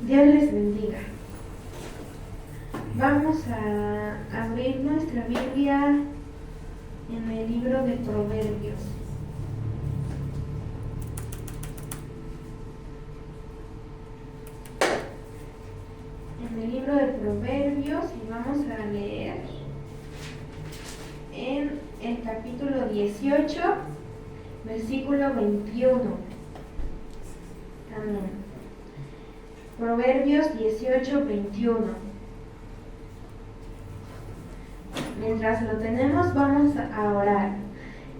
Dios les bendiga. Vamos a abrir nuestra Biblia en el libro de Proverbios. En el libro de Proverbios y vamos a leer en el capítulo 18, versículo 21. Amén. Proverbios 18, 21. Mientras lo tenemos, vamos a orar.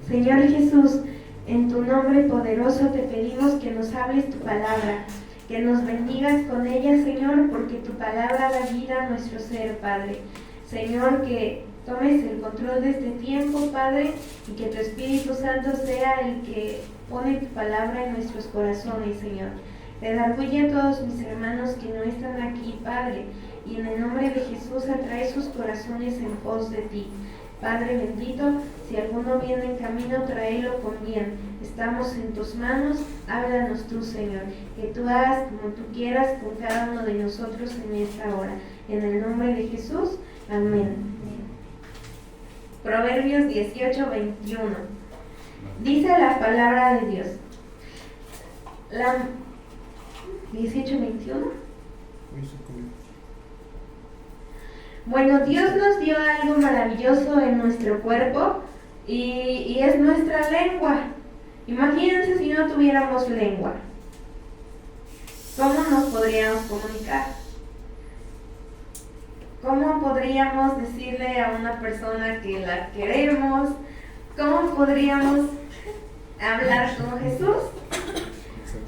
Señor Jesús, en tu nombre poderoso te pedimos que nos hables tu palabra, que nos bendigas con ella, Señor, porque tu palabra da vida a nuestro ser, Padre. Señor, que tomes el control de este tiempo, Padre, y que tu Espíritu Santo sea el que pone tu palabra en nuestros corazones, Señor. Redarguye a todos mis hermanos que no están aquí, Padre, y en el nombre de Jesús atrae sus corazones en pos de ti. Padre bendito, si alguno viene en camino, tráelo con bien. Estamos en tus manos, háblanos tú, Señor, que tú hagas como tú quieras con cada uno de nosotros en esta hora. En el nombre de Jesús, amén. Proverbios 18, 21. Dice la palabra de Dios. 18, 21. Bueno, Dios nos dio algo maravilloso en nuestro cuerpo y es nuestra lengua. Imagínense si no tuviéramos lengua. ¿Cómo nos podríamos comunicar? ¿Cómo podríamos decirle a una persona que la queremos? ¿Cómo podríamos hablar con Jesús?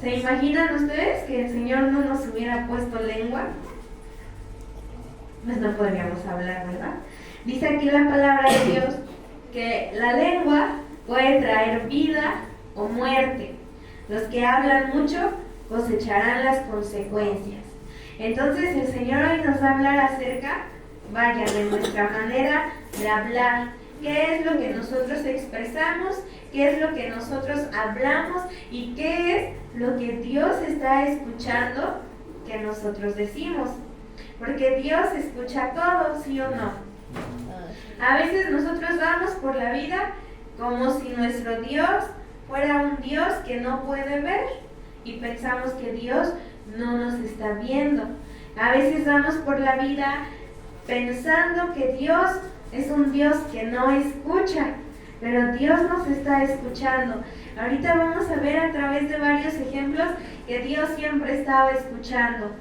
¿Se imaginan ustedes que el Señor no nos hubiera puesto lengua? Pues no podríamos hablar, ¿verdad? Dice aquí la palabra de Dios que la lengua puede traer vida o muerte. Los que hablan mucho cosecharán las consecuencias. Entonces el Señor hoy nos va a hablar acerca, de nuestra manera de hablar. ¿Qué es lo que nosotros expresamos? ¿Qué es lo que nosotros hablamos? ¿Y qué es lo que Dios está escuchando que nosotros decimos? Porque Dios escucha todo, ¿sí o no? A veces nosotros vamos por la vida como si nuestro Dios fuera un Dios que no puede ver y pensamos que Dios no nos está viendo. A veces vamos por la vida pensando que Dios es un Dios que no escucha, pero Dios nos está escuchando. Ahorita vamos a ver a través de varios ejemplos que Dios siempre estaba escuchando.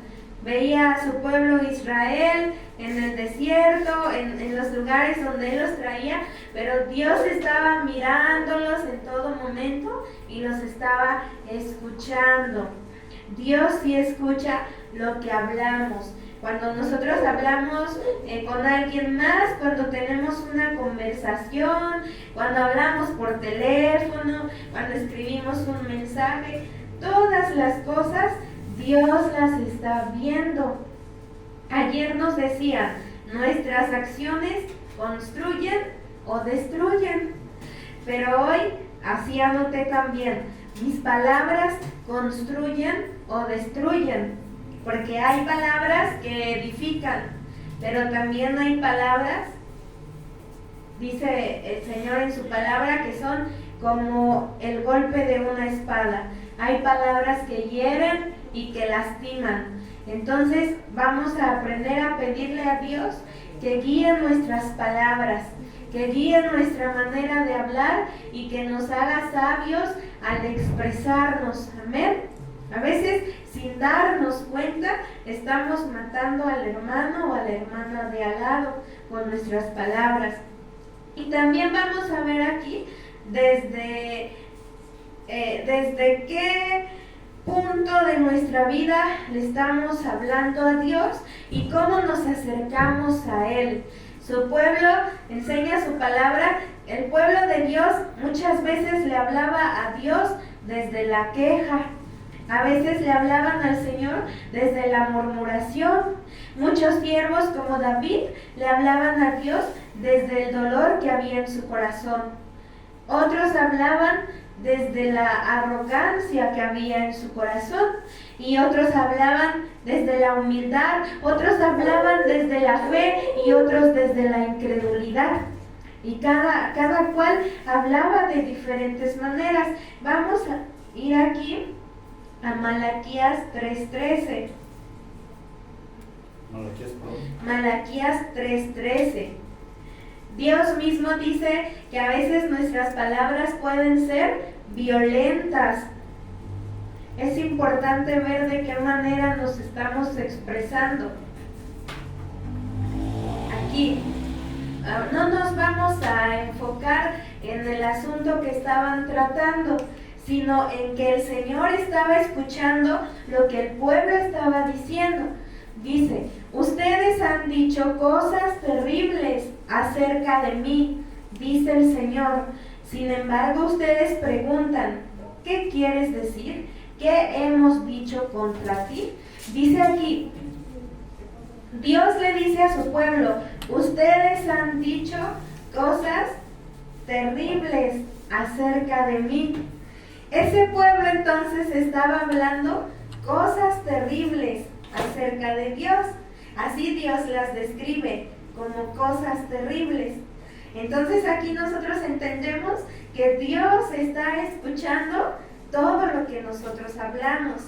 Veía a su pueblo Israel en el desierto, en los lugares donde Él los traía, pero Dios estaba mirándolos en todo momento y los estaba escuchando. Dios sí escucha lo que hablamos. Cuando nosotros hablamos con alguien más, cuando tenemos una conversación, cuando hablamos por teléfono, cuando escribimos un mensaje, todas las cosas Dios las está viendo. Ayer nos decía, nuestras acciones construyen o destruyen. Pero hoy, así anoté también, mis palabras construyen o destruyen. Porque hay palabras que edifican, pero también hay palabras, dice el Señor en su palabra, que son como el golpe de una espada. Hay palabras que hieren y que lastiman. Entonces vamos a aprender a pedirle a Dios que guíe nuestras palabras, que guíe nuestra manera de hablar y que nos haga sabios al expresarnos. Amén. A veces, sin darnos cuenta, estamos matando al hermano o a la hermana de al lado con nuestras palabras. Y también vamos a ver aquí desde qué punto de nuestra vida le estamos hablando a Dios y cómo nos acercamos a Él. Su pueblo enseña su palabra. El pueblo de Dios muchas veces le hablaba a Dios desde la queja. A veces le hablaban al Señor desde la murmuración. Muchos siervos como David le hablaban a Dios desde el dolor que había en su corazón. Otros hablaban desde la arrogancia que había en su corazón, y otros hablaban desde la humildad, otros hablaban desde la fe y otros desde la incredulidad. Y cada cual hablaba de diferentes maneras. Vamos a ir aquí a Malaquías 3:13. Malaquías 3:13. Dios mismo dice que a veces nuestras palabras pueden ser violentas. Es importante ver de qué manera nos estamos expresando. Aquí no nos vamos a enfocar en el asunto que estaban tratando, sino en que el Señor estaba escuchando lo que el pueblo estaba diciendo. Dice: ustedes han dicho cosas terribles acerca de mí, dice el Señor. Sin embargo, ustedes preguntan: ¿qué quieres decir? ¿Qué hemos dicho contra ti? Dice aquí, Dios le dice a su pueblo: ustedes han dicho cosas terribles acerca de mí. Ese pueblo entonces estaba hablando cosas terribles acerca de Dios. Así Dios las describe, como cosas terribles. Entonces aquí nosotros entendemos que Dios está escuchando todo lo que nosotros hablamos.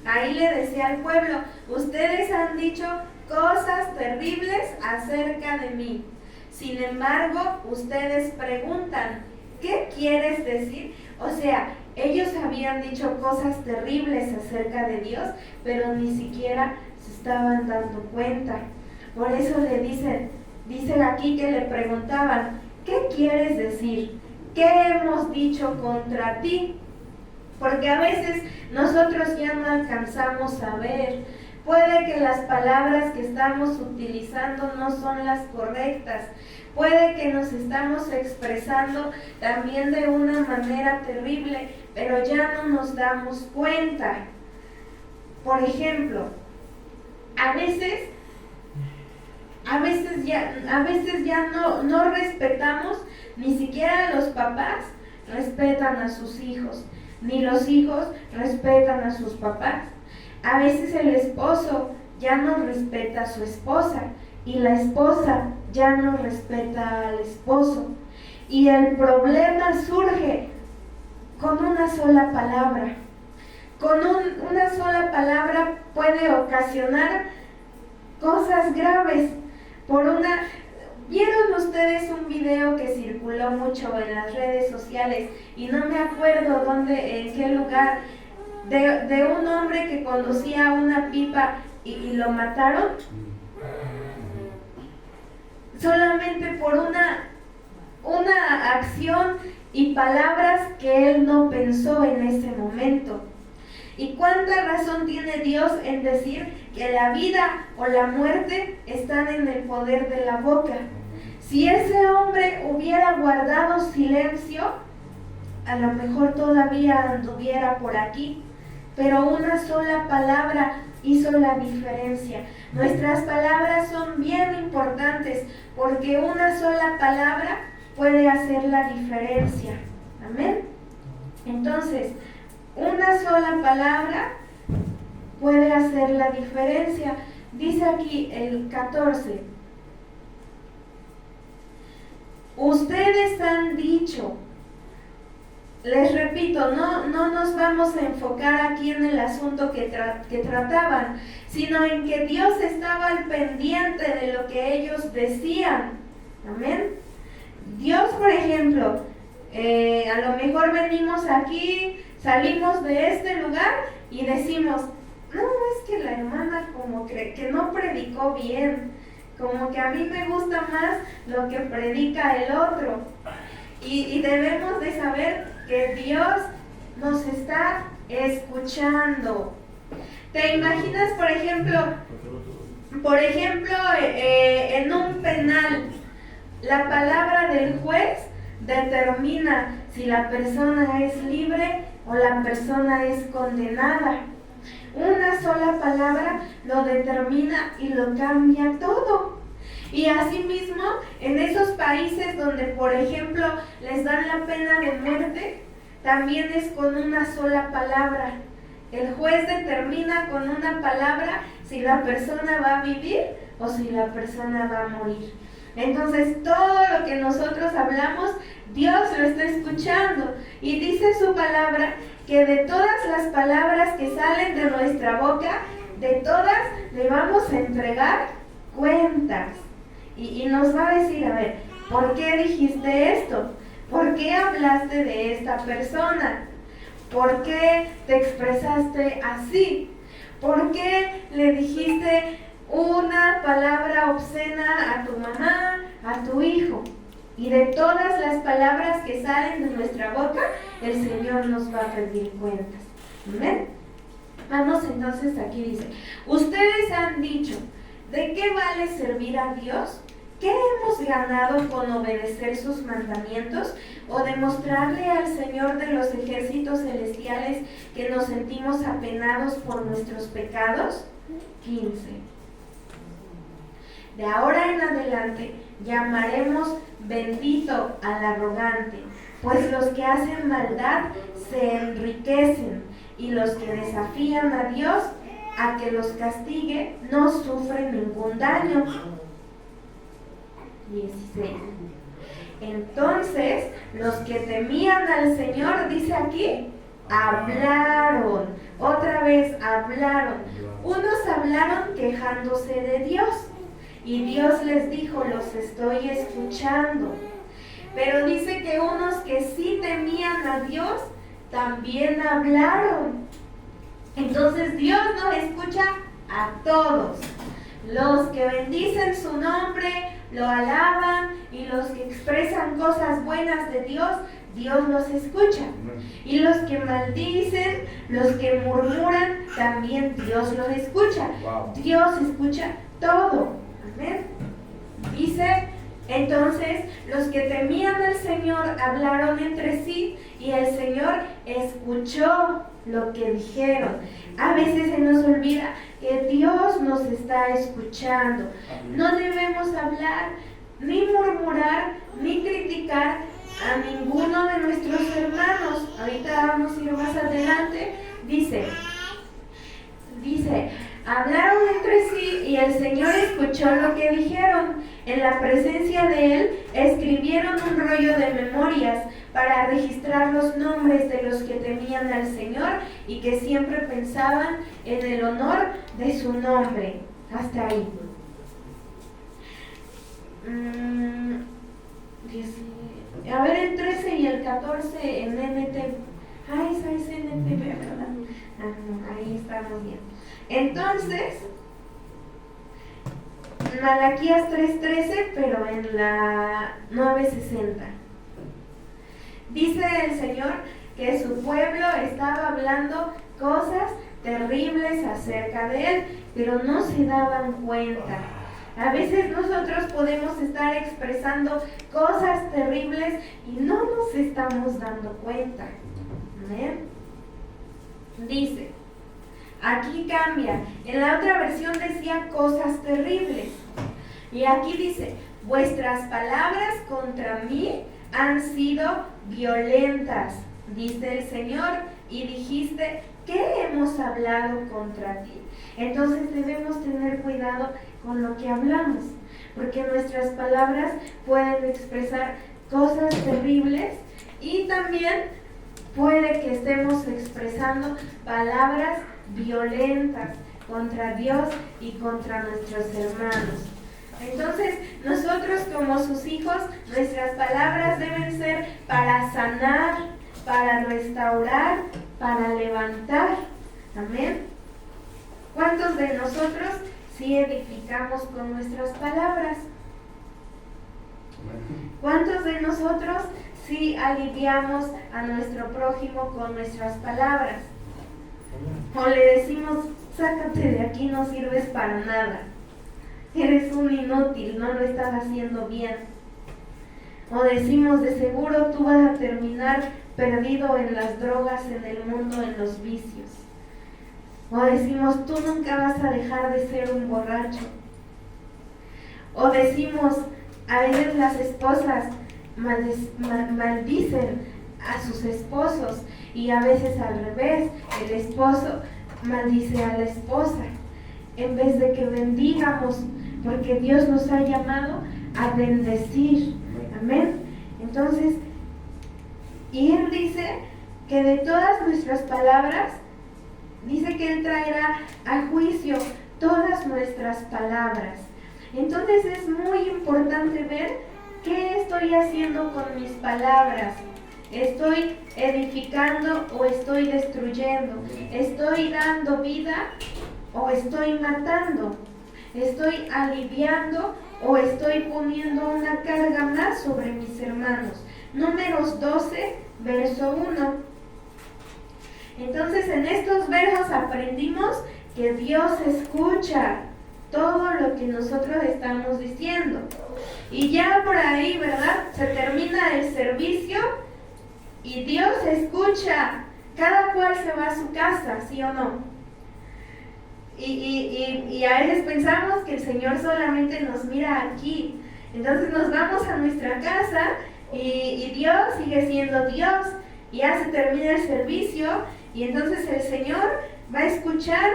Ahí le decía al pueblo: ustedes han dicho cosas terribles acerca de mí. Sin embargo, ustedes preguntan: ¿qué quieres decir? O sea, ellos habían dicho cosas terribles acerca de Dios, pero ni siquiera se estaban dando cuenta. Por eso le dicen aquí que le preguntaban: ¿qué quieres decir? ¿Qué hemos dicho contra ti? Porque a veces nosotros ya no alcanzamos a ver. Puede que las palabras que estamos utilizando no son las correctas. Puede que nos estamos expresando también de una manera terrible, pero ya no nos damos cuenta. Por ejemplo, a veces ya no respetamos, ni siquiera los papás respetan a sus hijos, ni los hijos respetan a sus papás. A veces el esposo ya no respeta a su esposa y la esposa ya no respeta al esposo. Y el problema surge con una sola palabra. Con una sola palabra puede ocasionar cosas graves. ¿Vieron ustedes un video que circuló mucho en las redes sociales? Y no me acuerdo en qué lugar, de un hombre que conducía una pipa y lo mataron solamente por una acción y palabras que él no pensó en ese momento. ¿Y cuánta razón tiene Dios en decir que la vida o la muerte están en el poder de la boca? Si ese hombre hubiera guardado silencio, a lo mejor todavía anduviera por aquí, pero una sola palabra hizo la diferencia. Nuestras palabras son bien importantes porque una sola palabra puede hacer la diferencia. Amén. Entonces, una sola palabra puede hacer la diferencia. Dice aquí el 14: ustedes han dicho. Les repito, no nos vamos a enfocar aquí en el asunto que trataban, sino en que Dios estaba al pendiente de lo que ellos decían. Amén. Dios, por ejemplo, a lo mejor venimos aquí, salimos de este lugar y decimos: no, es que la hermana como que no predicó bien, como que a mí me gusta más lo que predica el otro. Y debemos de saber que Dios nos está escuchando. ¿Te imaginas, por ejemplo, en un penal, la palabra del juez determina si la persona es libre o la persona es condenada? Una sola palabra lo determina y lo cambia todo. Y asimismo, en esos países donde, por ejemplo, les dan la pena de muerte, también es con una sola palabra. El juez determina con una palabra si la persona va a vivir o si la persona va a morir. Entonces, todo lo que nosotros hablamos, Dios lo está escuchando. Y dice su palabra que de todas las palabras que salen de nuestra boca, de todas le vamos a entregar cuentas. Y nos va a decir, a ver, ¿por qué dijiste esto? ¿Por qué hablaste de esta persona? ¿Por qué te expresaste así? ¿Por qué le dijiste una palabra obscena a tu mamá, a tu hijo? Y de todas las palabras que salen de nuestra boca, el Señor nos va a pedir cuentas. ¿Amén? Vamos entonces, aquí dice, ustedes han dicho, ¿de qué vale servir a Dios? ¿Qué hemos ganado con obedecer sus mandamientos o demostrarle al Señor de los ejércitos celestiales que nos sentimos apenados por nuestros pecados? 15. De ahora en adelante llamaremos bendito al arrogante, pues los que hacen maldad se enriquecen y los que desafían a Dios a que los castigue no sufren ningún daño. 16. Entonces, los que temían al Señor, dice aquí, hablaron. Otra vez hablaron. Unos hablaron quejándose de Dios. Y Dios les dijo, los estoy escuchando. Pero dice que unos que sí temían a Dios, también hablaron. Entonces Dios nos escucha a todos. Los que bendicen su nombre, lo alaban, y los que expresan cosas buenas de Dios, Dios los escucha. Y los que maldicen, los que murmuran, también Dios los escucha. Dios escucha todo. Amén. Dice, entonces, los que temían al Señor hablaron entre sí y el Señor escuchó lo que dijeron. A veces se nos olvida que Dios nos está escuchando. No debemos hablar, ni murmurar, ni criticar a ninguno de nuestros hermanos. Ahorita vamos a ir más adelante. Dice, hablaron entre sí y el Señor escuchó lo que dijeron. En la presencia de Él escribieron un rollo de memorias para registrar los nombres de los que temían al Señor y que siempre pensaban en el honor de su nombre. Hasta ahí. A ver, el 13 y el 14 en NT. Esa es NTV, ¿verdad? Ahí estamos bien. Entonces, Malaquías 3:13, pero en la 960. Dice el Señor que su pueblo estaba hablando cosas terribles acerca de Él, pero no se daban cuenta. A veces nosotros podemos estar expresando cosas terribles y no nos estamos dando cuenta. ¿Amén? Dice, aquí cambia. En la otra versión decía cosas terribles. Y aquí dice, vuestras palabras contra mí han sido violentas, dice el Señor, y dijiste, ¿qué hemos hablado contra ti? Entonces debemos tener cuidado con lo que hablamos, porque nuestras palabras pueden expresar cosas terribles y también puede que estemos expresando palabras violentas contra Dios y contra nuestros hermanos. Entonces, nosotros como sus hijos, nuestras palabras deben ser para sanar, para restaurar, para levantar. Amén. ¿Cuántos de nosotros sí edificamos con nuestras palabras? ¿Cuántos de nosotros sí aliviamos a nuestro prójimo con nuestras palabras? O le decimos, sácate de aquí, no sirves para nada. Eres un inútil, no lo estás haciendo bien. O decimos, de seguro tú vas a terminar perdido en las drogas, en el mundo, en los vicios. O decimos, tú nunca vas a dejar de ser un borracho. O decimos, a veces las esposas maldicen a sus esposos y a veces al revés, el esposo maldice a la esposa. En vez de que bendigamos, porque Dios nos ha llamado a bendecir. Amén. Entonces, y Él dice que de todas nuestras palabras, dice que Él traerá a juicio todas nuestras palabras. Entonces es muy importante ver qué estoy haciendo con mis palabras. ¿Estoy edificando o estoy destruyendo? ¿Estoy dando vida o estoy matando? ¿Estoy aliviando o estoy poniendo una carga más sobre mis hermanos? Números 12, verso 1. Entonces en estos versos aprendimos que Dios escucha todo lo que nosotros estamos diciendo. Y ya por ahí, ¿verdad? Se termina el servicio y Dios escucha. Cada cual se va a su casa, ¿sí o no? Y a veces pensamos que el Señor solamente nos mira aquí. Entonces nos vamos a nuestra casa y Dios sigue siendo Dios. Y ya se termina el servicio y entonces el Señor va a escuchar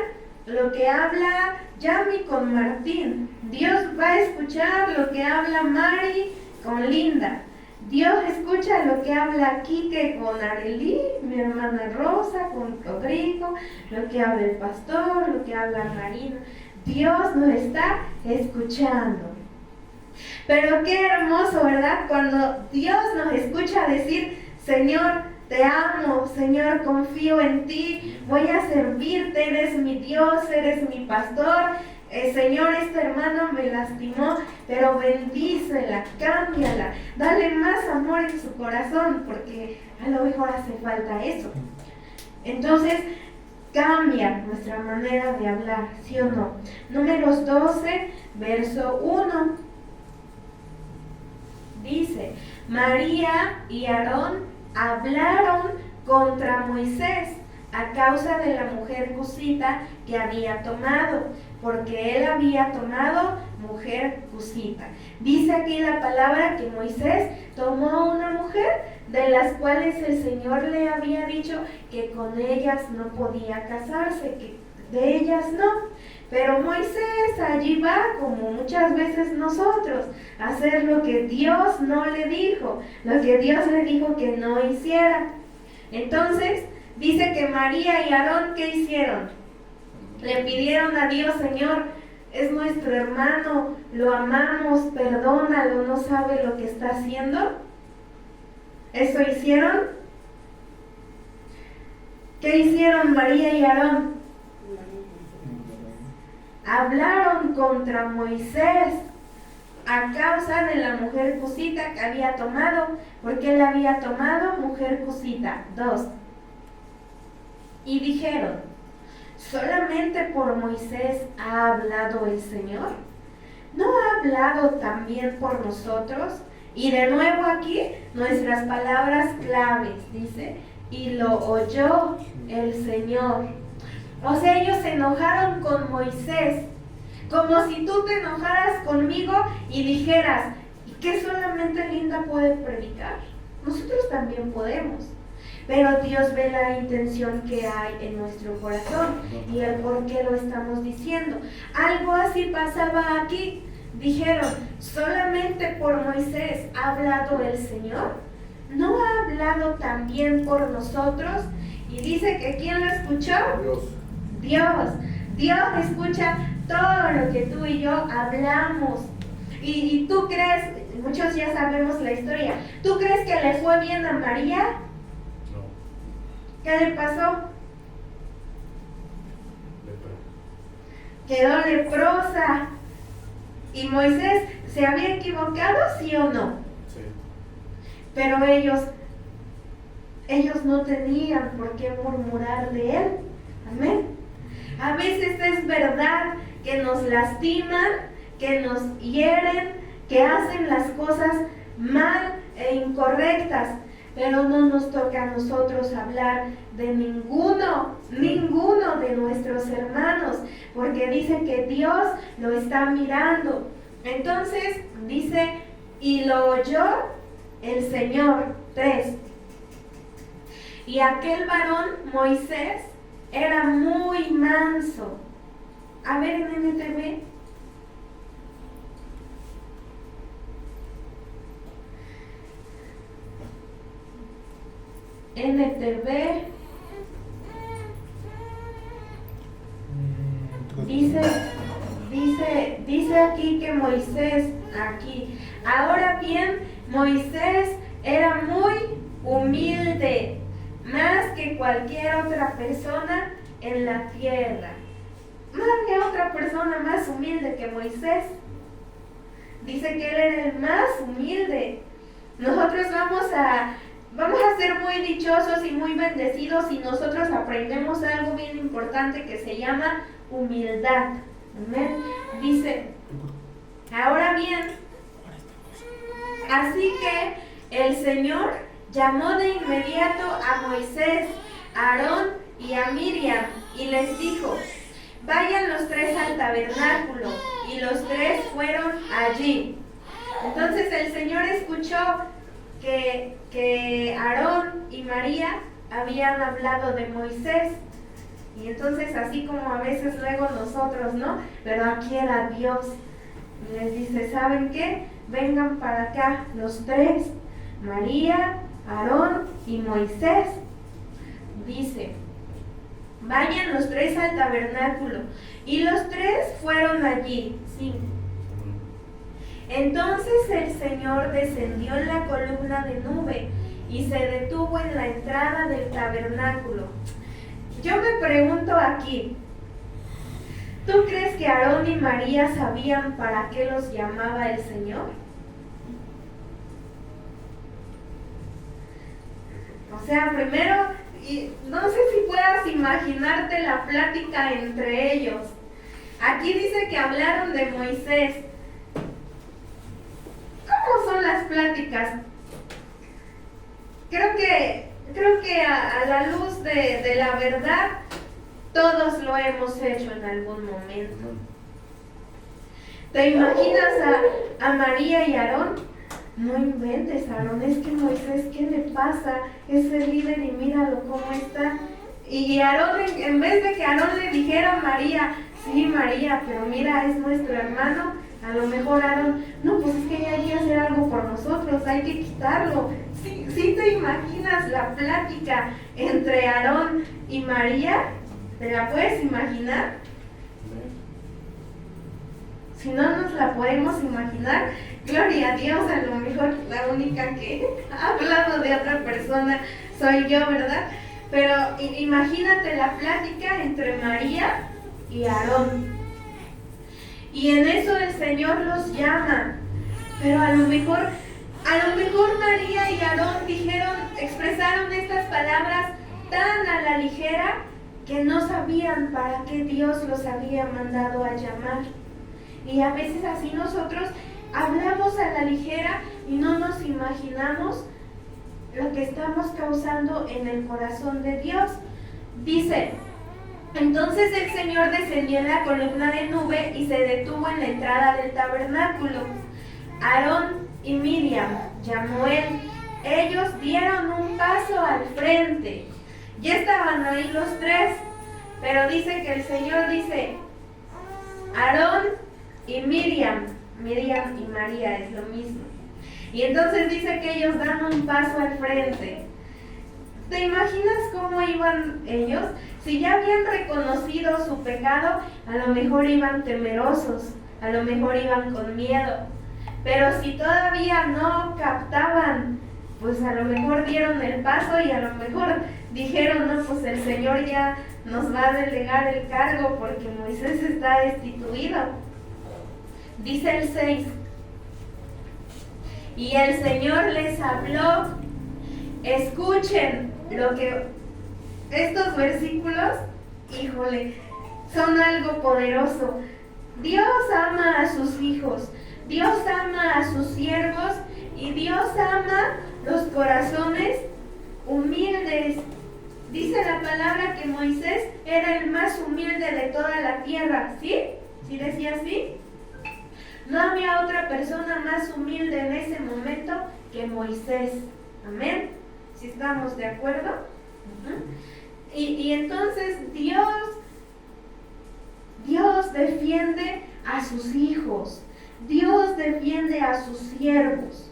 lo que habla Yami con Martín. Dios va a escuchar lo que habla Mari con Linda. Dios escucha lo que habla Quique con Arely, mi hermana Rosa con Rodrigo, lo que habla el pastor, lo que habla Marina. Dios nos está escuchando. Pero qué hermoso, ¿verdad? Cuando Dios nos escucha decir, Señor, te amo, Señor, confío en ti, voy a servirte, eres mi Dios, eres mi pastor. Señor, este hermano me lastimó, pero bendícela, cámbiala, dale más amor en su corazón, porque a lo mejor hace falta eso. Entonces, cambia nuestra manera de hablar, ¿sí o no? Números 12, verso 1. Dice, María y Aarón hablaron contra Moisés a causa de la mujer cusita que había tomado, porque él había tomado mujer cusita. Dice aquí la palabra que Moisés tomó una mujer de las cuales el Señor le había dicho que con ellas no podía casarse, que de ellas no. Pero Moisés allí va, como muchas veces nosotros, a hacer lo que Dios no le dijo, lo que Dios le dijo que no hiciera. Entonces, dice que María y Aarón, ¿qué hicieron? Le pidieron a Dios, Señor, es nuestro hermano, lo amamos, perdónalo, no sabe lo que está haciendo. ¿Eso hicieron? ¿Qué hicieron María y Aarón? Hablaron contra Moisés a causa de la mujer cusita que había tomado. ¿Por qué la había tomado? Mujer cusita. 2. Y dijeron, ¿solamente por Moisés ha hablado el Señor? ¿No ha hablado también por nosotros? Y de nuevo aquí nuestras palabras claves, dice, y lo oyó el Señor. O sea, ellos se enojaron con Moisés, como si tú te enojaras conmigo y dijeras, ¿y qué solamente Linda puede predicar? Nosotros también podemos. Pero Dios ve la intención que hay en nuestro corazón y el por qué lo estamos diciendo. Algo así pasaba aquí. Dijeron, ¿solamente por Moisés ha hablado el Señor? ¿No ha hablado también por nosotros? Y dice que ¿quién lo escuchó? Dios. Dios escucha todo lo que tú y yo hablamos. Y tú crees, muchos ya sabemos la historia, ¿tú crees que le fue bien a María? ¿Qué le pasó? Quedó leprosa. ¿Y Moisés se había equivocado, sí o no? Sí. Pero ellos no tenían por qué murmurar de él. Amén. A veces es verdad que nos lastiman, que nos hieren, que hacen las cosas mal e incorrectas. Pero no nos toca a nosotros hablar de ninguno de nuestros hermanos, porque dicen que Dios lo está mirando. Entonces dice, y lo oyó el Señor. 3. Y aquel varón, Moisés, era muy manso. A ver en NTV. NTV. Dice aquí que Moisés, aquí. Ahora bien, Moisés era muy humilde, más que cualquier otra persona en la tierra. No había otra persona más humilde que Moisés. Dice que él era el más humilde. Nosotros vamos a ser muy dichosos y muy bendecidos si nosotros aprendemos algo bien importante que se llama humildad. Amén. Dice, ahora bien, así que el Señor llamó de inmediato a Moisés, a Aarón y a Miriam y les dijo, vayan los 3 al tabernáculo, y los 3 fueron allí. Entonces el Señor escuchó que Aarón y María habían hablado de Moisés. Y entonces así como a veces luego nosotros, ¿no? Pero aquí era Dios. Y les dice, ¿saben qué? Vengan para acá los 3, María, Aarón y Moisés. Dice, vayan los 3 al tabernáculo. Y los 3 fueron allí. 5. Entonces el Señor descendió en la columna de nube y se detuvo en la entrada del tabernáculo. Yo me pregunto aquí, ¿tú crees que Aarón y María sabían para qué los llamaba el Señor? O sea, primero, no sé si puedas imaginarte la plática entre ellos. Aquí dice que hablaron de Moisés. ¿Cómo son las pláticas? Creo que a la luz de la verdad, todos lo hemos hecho en algún momento. ¿Te imaginas a María y Aarón? No inventes, Aarón, es que Moisés, ¿qué le pasa? Es el líder y míralo cómo está. Y Aarón, en vez de que Aarón le dijera a María, sí, María, pero mira, es nuestro hermano, a lo mejor Aarón, no, pues es que ella hay que hacer algo por nosotros, hay que quitarlo. ¿Sí te imaginas la plática entre Aarón y María? ¿Te la puedes imaginar? Si no nos la podemos imaginar, gloria a Dios, a lo mejor la única que ha hablado de otra persona soy yo, ¿verdad? Pero imagínate la plática entre María y Aarón. Y en eso el Señor los llama. Pero a lo mejor María y Aarón expresaron estas palabras tan a la ligera que no sabían para qué Dios los había mandado a llamar. Y a veces así nosotros hablamos a la ligera y no nos imaginamos lo que estamos causando en el corazón de Dios. Dice, entonces el Señor descendió en la columna de nube y se detuvo en la entrada del tabernáculo. Aarón y Miriam llamó él. Ellos dieron un paso al frente. Ya estaban ahí los 3, pero dice que el Señor dice, Aarón y Miriam y María es lo mismo. Y entonces dice que ellos dan un paso al frente. ¿Te imaginas cómo iban ellos? Si ya habían reconocido su pecado, a lo mejor iban temerosos, a lo mejor iban con miedo. Pero si todavía no captaban, pues a lo mejor dieron el paso y a lo mejor dijeron, no, pues el Señor ya nos va a delegar el cargo porque Moisés está destituido. Dice el 6, y el Señor les habló. Escuchen lo que estos versículos, híjole, son algo poderoso. Dios ama a sus hijos, Dios ama a sus siervos y Dios ama los corazones humildes. Dice la palabra que Moisés era el más humilde de toda la tierra, ¿sí? ¿Sí decía así? No había otra persona más humilde en ese momento que Moisés. Amén. ¿Sí estamos de acuerdo? Y entonces Dios defiende a sus hijos. Dios defiende a sus siervos.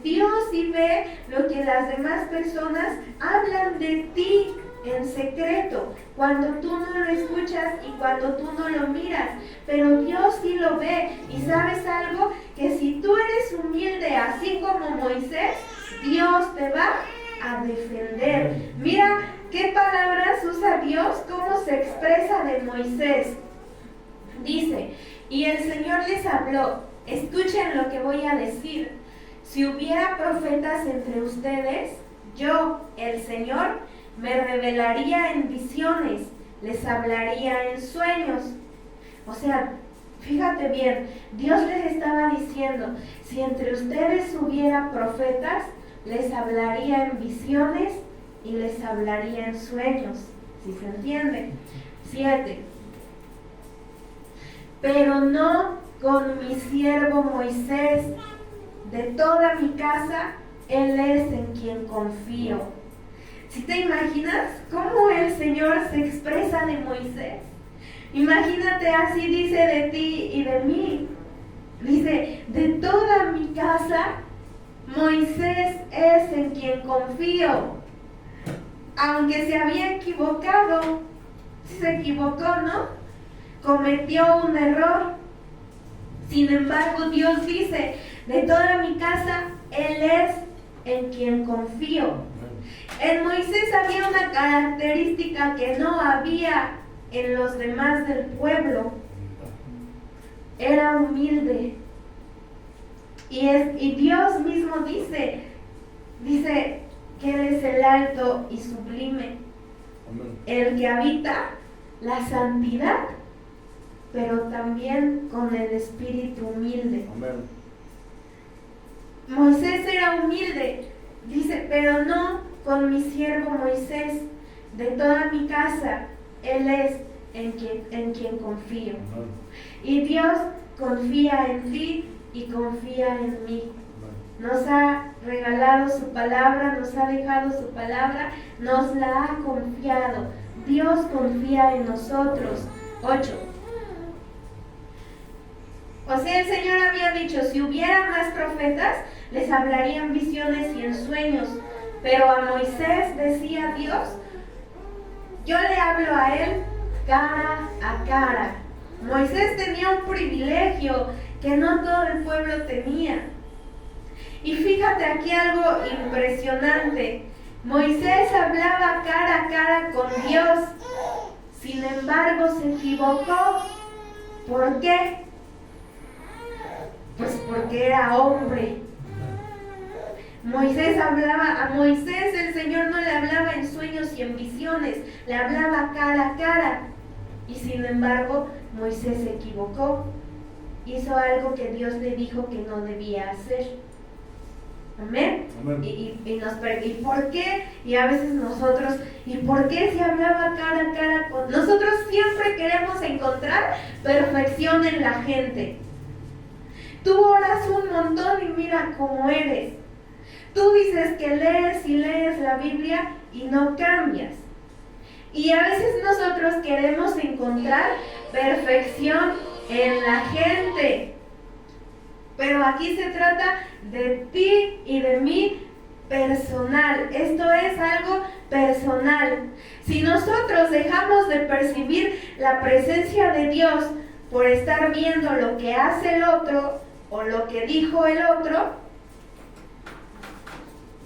Dios sí ve lo que las demás personas hablan de ti en secreto, cuando tú no lo escuchas y cuando tú no lo miras, pero Dios sí lo ve. Y sabes algo, que si tú eres humilde así como Moisés, Dios te va a defender. Mira qué palabras usa Dios, cómo se expresa de Moisés. Dice, y el Señor les habló, escuchen lo que voy a decir. Si hubiera profetas entre ustedes, yo, el Señor, me revelaría en visiones, les hablaría en sueños. O sea, fíjate bien, Dios les estaba diciendo, si entre ustedes hubiera profetas, les hablaría en visiones y les hablaría en sueños. ¿Sí se entiende? 7. Pero no con mi siervo Moisés. De toda mi casa, Él es en quien confío. ¿Sí te imaginas cómo el Señor se expresa de Moisés? Imagínate, así dice de ti y de mí. Dice, de toda mi casa, Moisés es en quien confío. Aunque se había equivocado, se equivocó, ¿no? Cometió un error. Sin embargo, Dios dice, de toda mi casa, Él es en quien confío. En Moisés había una característica que no había en los demás del pueblo. Era humilde. Y Dios mismo dice que Él es el alto y sublime, el que habita la santidad, pero también con el espíritu humilde. Amén. Moisés era humilde, dice, pero no con mi siervo Moisés. De toda mi casa, Él es en quien confío. Amén. Y Dios confía en ti y confía en mí. Nos ha regalado su palabra, nos ha dejado su palabra, nos la ha confiado. Dios confía en nosotros. 8. O sea, el Señor había dicho, si hubiera más profetas, les hablaría en visiones y en sueños. Pero a Moisés decía Dios, yo le hablo a él cara a cara. Moisés tenía un privilegio que no todo el pueblo tenía. Y fíjate aquí algo impresionante. Moisés hablaba cara a cara con Dios. Sin embargo, se equivocó. ¿Por qué? Pues porque era hombre. A Moisés el Señor no le hablaba en sueños y en visiones, le hablaba cara a cara. Y sin embargo, Moisés se equivocó. Hizo algo que Dios le dijo que no debía hacer. Amén. Amén. ¿Y por qué? Y a veces nosotros, ¿y por qué se hablaba cara a cara con nosotros? Siempre queremos encontrar perfección en la gente. Tú oras un montón y mira cómo eres. Tú dices que lees y lees la Biblia y no cambias. Y a veces nosotros queremos encontrar perfección en la gente. Pero aquí se trata de ti y de mí personal. Esto es algo personal. Si nosotros dejamos de percibir la presencia de Dios por estar viendo lo que hace el otro o lo que dijo el otro,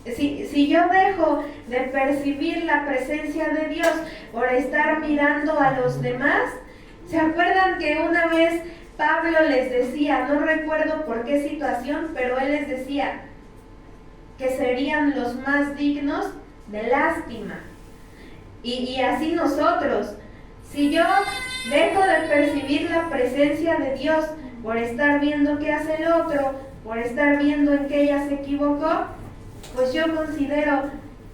si yo dejo de percibir la presencia de Dios por estar mirando a los demás, ¿se acuerdan que una vez Pablo les decía, no recuerdo por qué situación, pero él les decía que serían los más dignos de lástima? Y así nosotros, si yo dejo de percibir la presencia de Dios por estar viendo qué hace el otro, por estar viendo en qué ella se equivocó, pues yo considero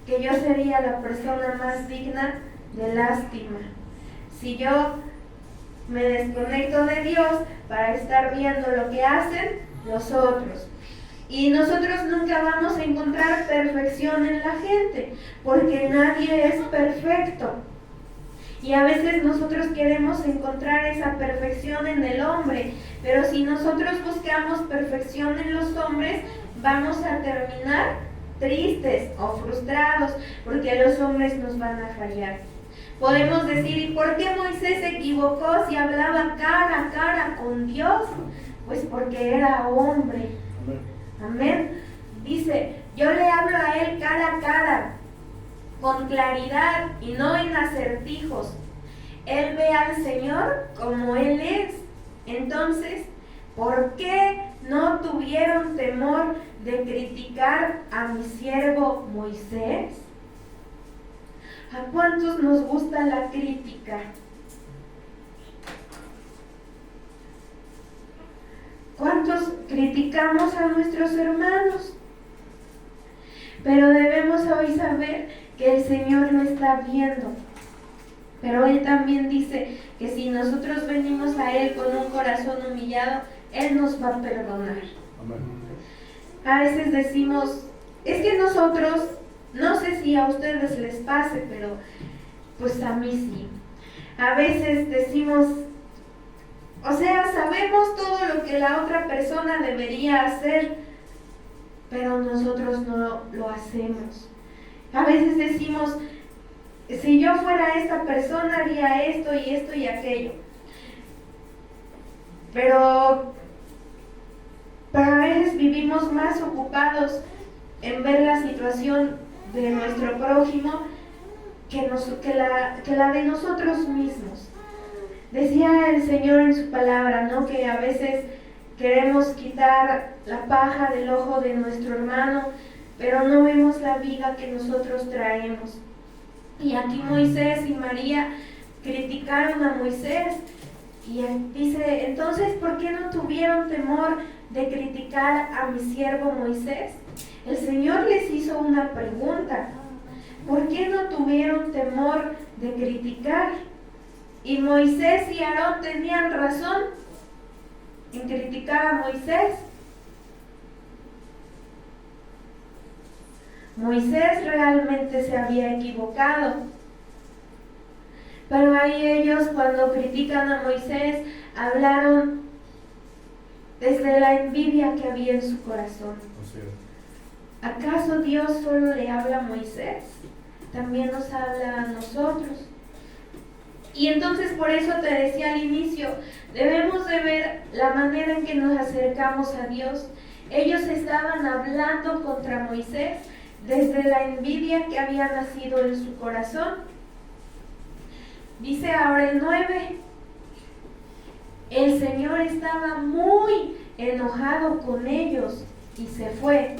que yo sería la persona más digna de lástima. Si yo me desconecto de Dios para estar viendo lo que hacen los otros. Y nosotros nunca vamos a encontrar perfección en la gente, porque nadie es perfecto. Y a veces nosotros queremos encontrar esa perfección en el hombre, pero si nosotros buscamos perfección en los hombres, vamos a terminar tristes o frustrados, porque los hombres nos van a fallar. Podemos decir, ¿y por qué Moisés se equivocó si hablaba cara a cara con Dios? Pues porque era hombre. Amén. Dice, yo le hablo a él cara a cara, con claridad y no en acertijos. Él ve al Señor como Él es. Entonces, ¿por qué no tuvieron temor de criticar a mi siervo Moisés? ¿A cuántos nos gusta la crítica? ¿Cuántos criticamos a nuestros hermanos? Pero debemos hoy saber que el Señor lo está viendo. Pero Él también dice que si nosotros venimos a Él con un corazón humillado, Él nos va a perdonar. Amén. A veces decimos, es que nosotros, no sé si a ustedes les pase, pero pues a mí sí. A veces decimos, o sea, sabemos todo lo que la otra persona debería hacer, pero nosotros no lo hacemos. A veces decimos, si yo fuera esta persona haría esto y aquello. Pero a veces vivimos más ocupados en ver la situación de nuestro prójimo que la de nosotros mismos. Decía el Señor en su palabra, ¿no?, que a veces queremos quitar la paja del ojo de nuestro hermano, pero no vemos la viga que nosotros traemos. Y aquí Moisés y María criticaron a Moisés. Y dice, entonces, ¿por qué no tuvieron temor de criticar a mi siervo Moisés? El Señor les hizo una pregunta. ¿Por qué no tuvieron temor de criticar? Y Moisés y Aarón tenían razón en criticar a Moisés. Moisés realmente se había equivocado. Pero ahí ellos, cuando critican a Moisés, hablaron desde la envidia que había en su corazón. ¿Acaso Dios solo le habla a Moisés? También nos habla a nosotros. Y entonces por eso te decía al inicio, debemos de ver la manera en que nos acercamos a Dios. Ellos estaban hablando contra Moisés desde la envidia que había nacido en su corazón. Dice ahora el 9, el Señor estaba muy enojado con ellos y se fue.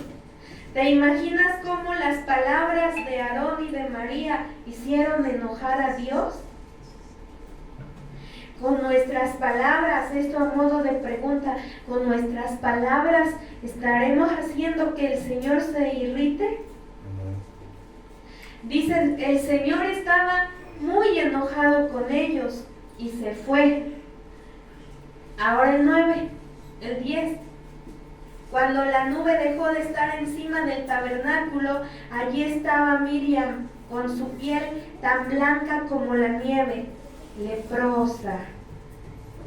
¿Te imaginas cómo las palabras de Aarón y de María hicieron enojar a Dios? Con nuestras palabras, esto a modo de pregunta, ¿con nuestras palabras estaremos haciendo que el Señor se irrite? Dice, el Señor estaba muy enojado con ellos y se fue. Ahora el 9, el 10. Cuando la nube dejó de estar encima del tabernáculo, allí estaba Miriam con su piel tan blanca como la nieve, leprosa.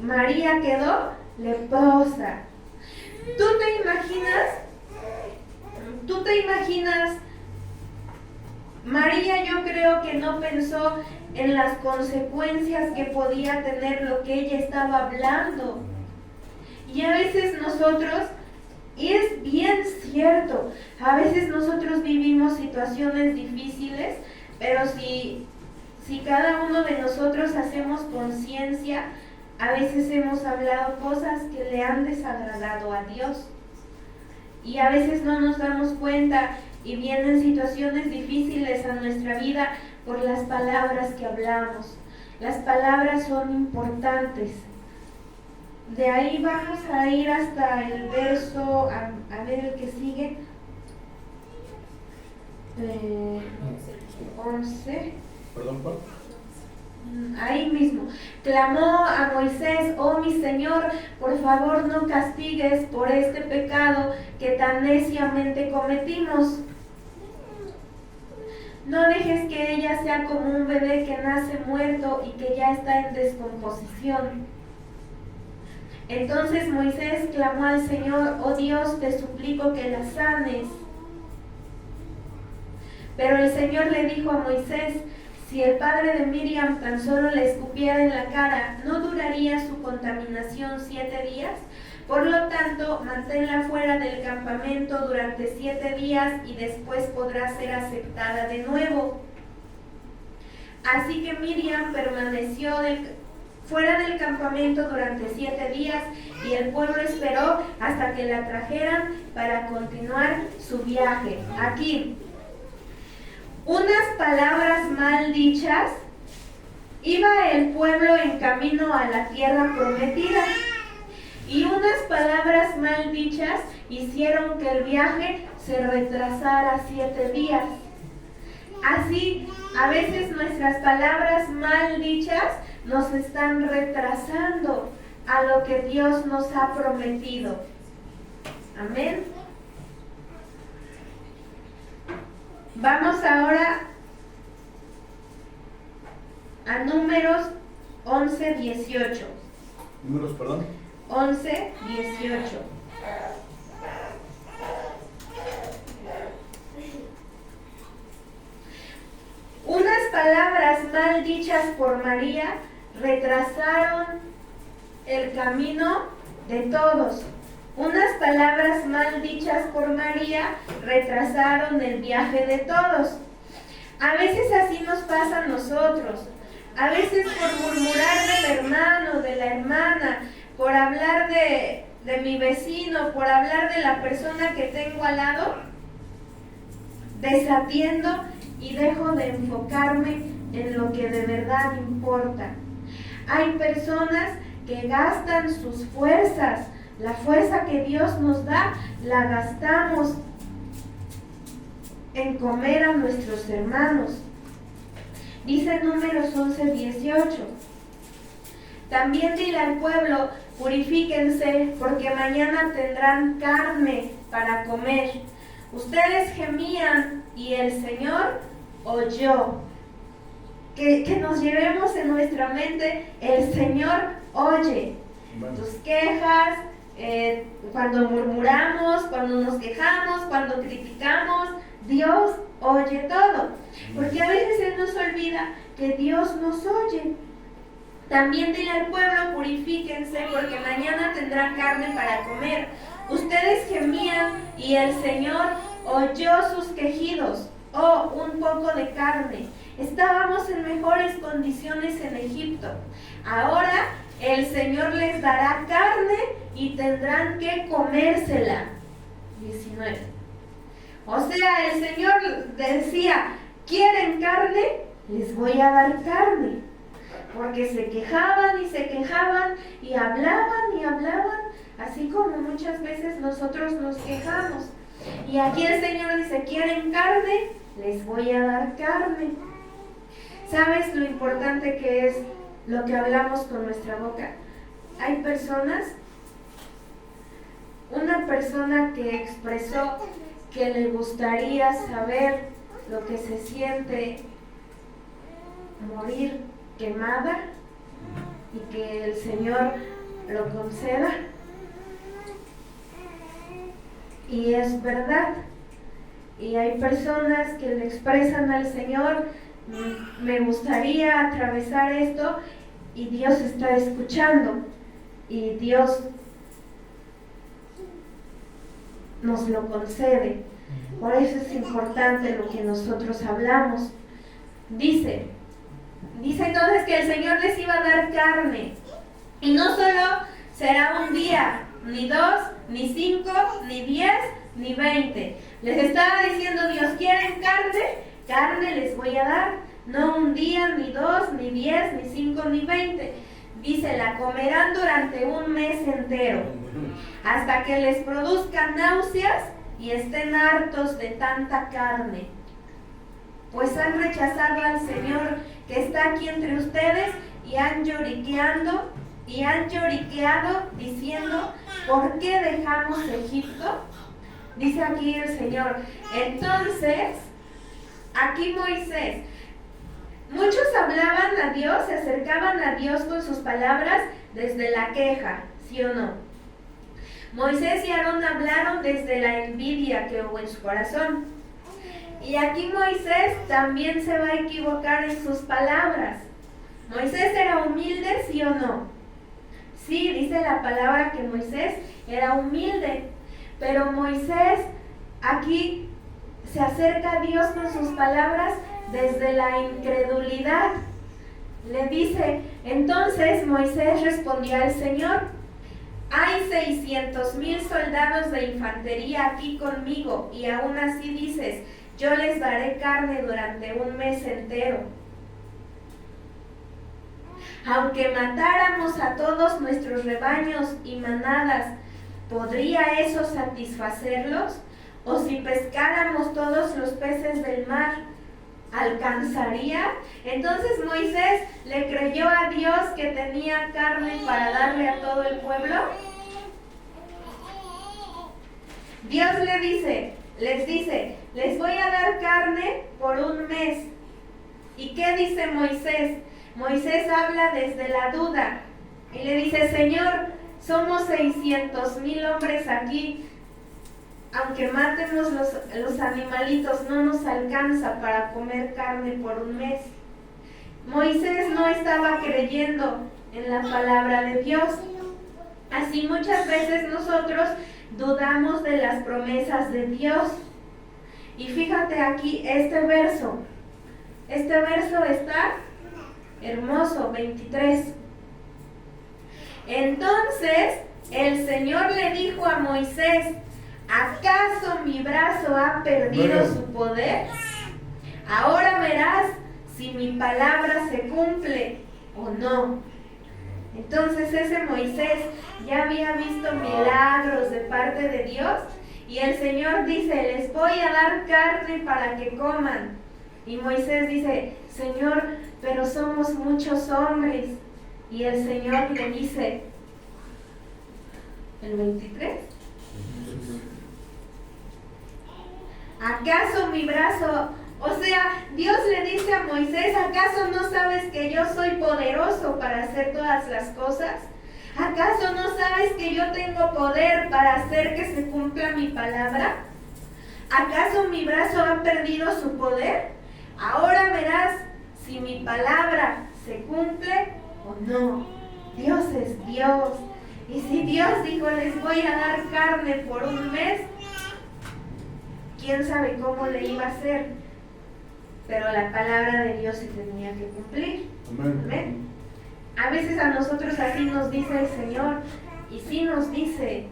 María quedó leprosa. ¿Tú te imaginas? María, yo creo que no pensó en las consecuencias que podía tener lo que ella estaba hablando. Y a veces nosotros, y es bien cierto, a veces nosotros vivimos situaciones difíciles, pero si cada uno de nosotros hacemos conciencia, a veces hemos hablado cosas que le han desagradado a Dios. Y a veces no nos damos cuenta y vienen situaciones difíciles a nuestra vida por las palabras que hablamos. Las palabras son importantes. De ahí vamos a ir hasta el verso, a ver el que sigue, 11. Perdón, ¿cuál? ahí mismo, clamó a Moisés: oh mi Señor, por favor no castigues por este pecado que tan neciamente cometimos. No dejes que ella sea como un bebé que nace muerto y que ya está en descomposición. Entonces Moisés clamó al Señor: oh Dios, te suplico que la sanes. Pero el Señor le dijo a Moisés: si el padre de Miriam tan solo le escupiera en la cara, ¿no duraría su contaminación 7 días? Por lo tanto, manténla fuera del campamento durante 7 días y después podrá ser aceptada de nuevo. Así que Miriam permaneció fuera del campamento durante 7 días y el pueblo esperó hasta que la trajeran para continuar su viaje. Aquí, unas palabras mal dichas. Iba el pueblo en camino a la tierra prometida y unas palabras mal dichas hicieron que el viaje se retrasara 7 días. Así, a veces nuestras palabras mal dichas nos están retrasando a lo que Dios nos ha prometido. Amén. Vamos ahora a Números 11:18. Números, perdón. 11:18. Unas palabras mal dichas por María retrasaron el camino de todos. Unas palabras mal dichas por María retrasaron el viaje de todos. A veces así nos pasa a nosotros. A veces por murmurar del hermano, de la hermana, por hablar de mi vecino, por hablar de la persona que tengo al lado, desatiendo y dejo de enfocarme en lo que de verdad importa. Hay personas que gastan sus fuerzas. La fuerza que Dios nos da, la gastamos en comer a nuestros hermanos. Dice Números 11:18. También dile al pueblo: purifíquense, porque mañana tendrán carne para comer. Ustedes gemían y el Señor oyó. Que nos llevemos en nuestra mente: el Señor oye tus quejas. Cuando murmuramos, cuando nos quejamos, cuando criticamos, Dios oye todo. Porque a veces se nos olvida que Dios nos oye. También dile al pueblo: purifíquense, porque mañana tendrán carne para comer. Ustedes gemían y el Señor oyó sus quejidos. Oh, un poco de carne. Estábamos en mejores condiciones en Egipto. Ahora el Señor les dará carne y tendrán que comérsela. 19. O sea, el Señor decía: ¿quieren carne? Les voy a dar carne. Porque se quejaban y se quejaban y hablaban, así como muchas veces nosotros nos quejamos. Y aquí el Señor dice: ¿quieren carne? Les voy a dar carne. ¿Sabes lo importante que es lo que hablamos con nuestra boca? Hay personas, una persona que expresó que le gustaría saber lo que se siente morir quemada y que el Señor lo conceda. Y es verdad. Y hay personas que le expresan al Señor: me gustaría atravesar esto, y Dios está escuchando y Dios nos lo concede. Por eso es importante lo que nosotros hablamos. Dice entonces que el Señor les iba a dar carne, y no solo será un día, ni 2, ni 5, ni 10, ni 20. Les estaba diciendo Dios: ¿quieren carne? Carne les voy a dar. No un día, ni 2, ni 10, ni 5, ni 20. Dice: la comerán durante un mes entero, hasta que les produzcan náuseas y estén hartos de tanta carne. pues han rechazado al Señor que está aquí entre ustedes y han lloriqueado diciendo, ¿por qué dejamos Egipto? Dice aquí el Señor. Entonces, aquí Moisés, muchos hablaban a Dios, se acercaban a Dios con sus palabras desde la queja, ¿sí o no? Moisés y Aarón hablaron desde la envidia que hubo en su corazón. Y aquí Moisés también se va a equivocar en sus palabras. ¿Moisés era humilde, sí o no? Sí, dice la palabra que Moisés era humilde. Pero Moisés aquí se acerca a Dios con sus palabras desde la incredulidad. Le dice, entonces Moisés respondió al Señor, hay 600,000 soldados de infantería aquí conmigo y aún así dices, yo les daré carne durante un mes entero. Aunque matáramos a todos nuestros rebaños y manadas, ¿podría eso satisfacerlos? O si pescáramos todos los peces del mar, ¿alcanzaría? Entonces Moisés le creyó a Dios que tenía carne para darle a todo el pueblo. Dios les dice, les voy a dar carne por un mes. ¿Y qué dice Moisés? Moisés habla desde la duda y le dice, Señor, somos 600,000 hombres aquí, aunque matemos los animalitos, no nos alcanza para comer carne por un mes. Moisés no estaba creyendo en la palabra de Dios. Así muchas veces nosotros dudamos de las promesas de Dios. Y fíjate aquí este verso está hermoso, 23. Entonces el Señor le dijo a Moisés, ¿acaso mi brazo ha perdido su poder? Ahora verás si mi palabra se cumple o no. Entonces ese Moisés ya había visto milagros de parte de Dios y el Señor dice, les voy a dar carne para que coman. Y Moisés dice, Señor, pero somos muchos hombres. Y el Señor le dice, el 23, ¿acaso mi brazo? O sea, Dios le dice a Moisés, ¿acaso no sabes que yo soy poderoso para hacer todas las cosas? ¿Acaso no sabes que yo tengo poder para hacer que se cumpla mi palabra? ¿Acaso mi brazo ha perdido su poder? Ahora verás si mi palabra se cumple o no. Dios es Dios. Y si Dios dijo, les voy a dar carne por un mes, quién sabe cómo le iba a hacer. Pero la palabra de Dios se tenía que cumplir. Amén. A veces a nosotros así nos dice el Señor, y sí nos dice,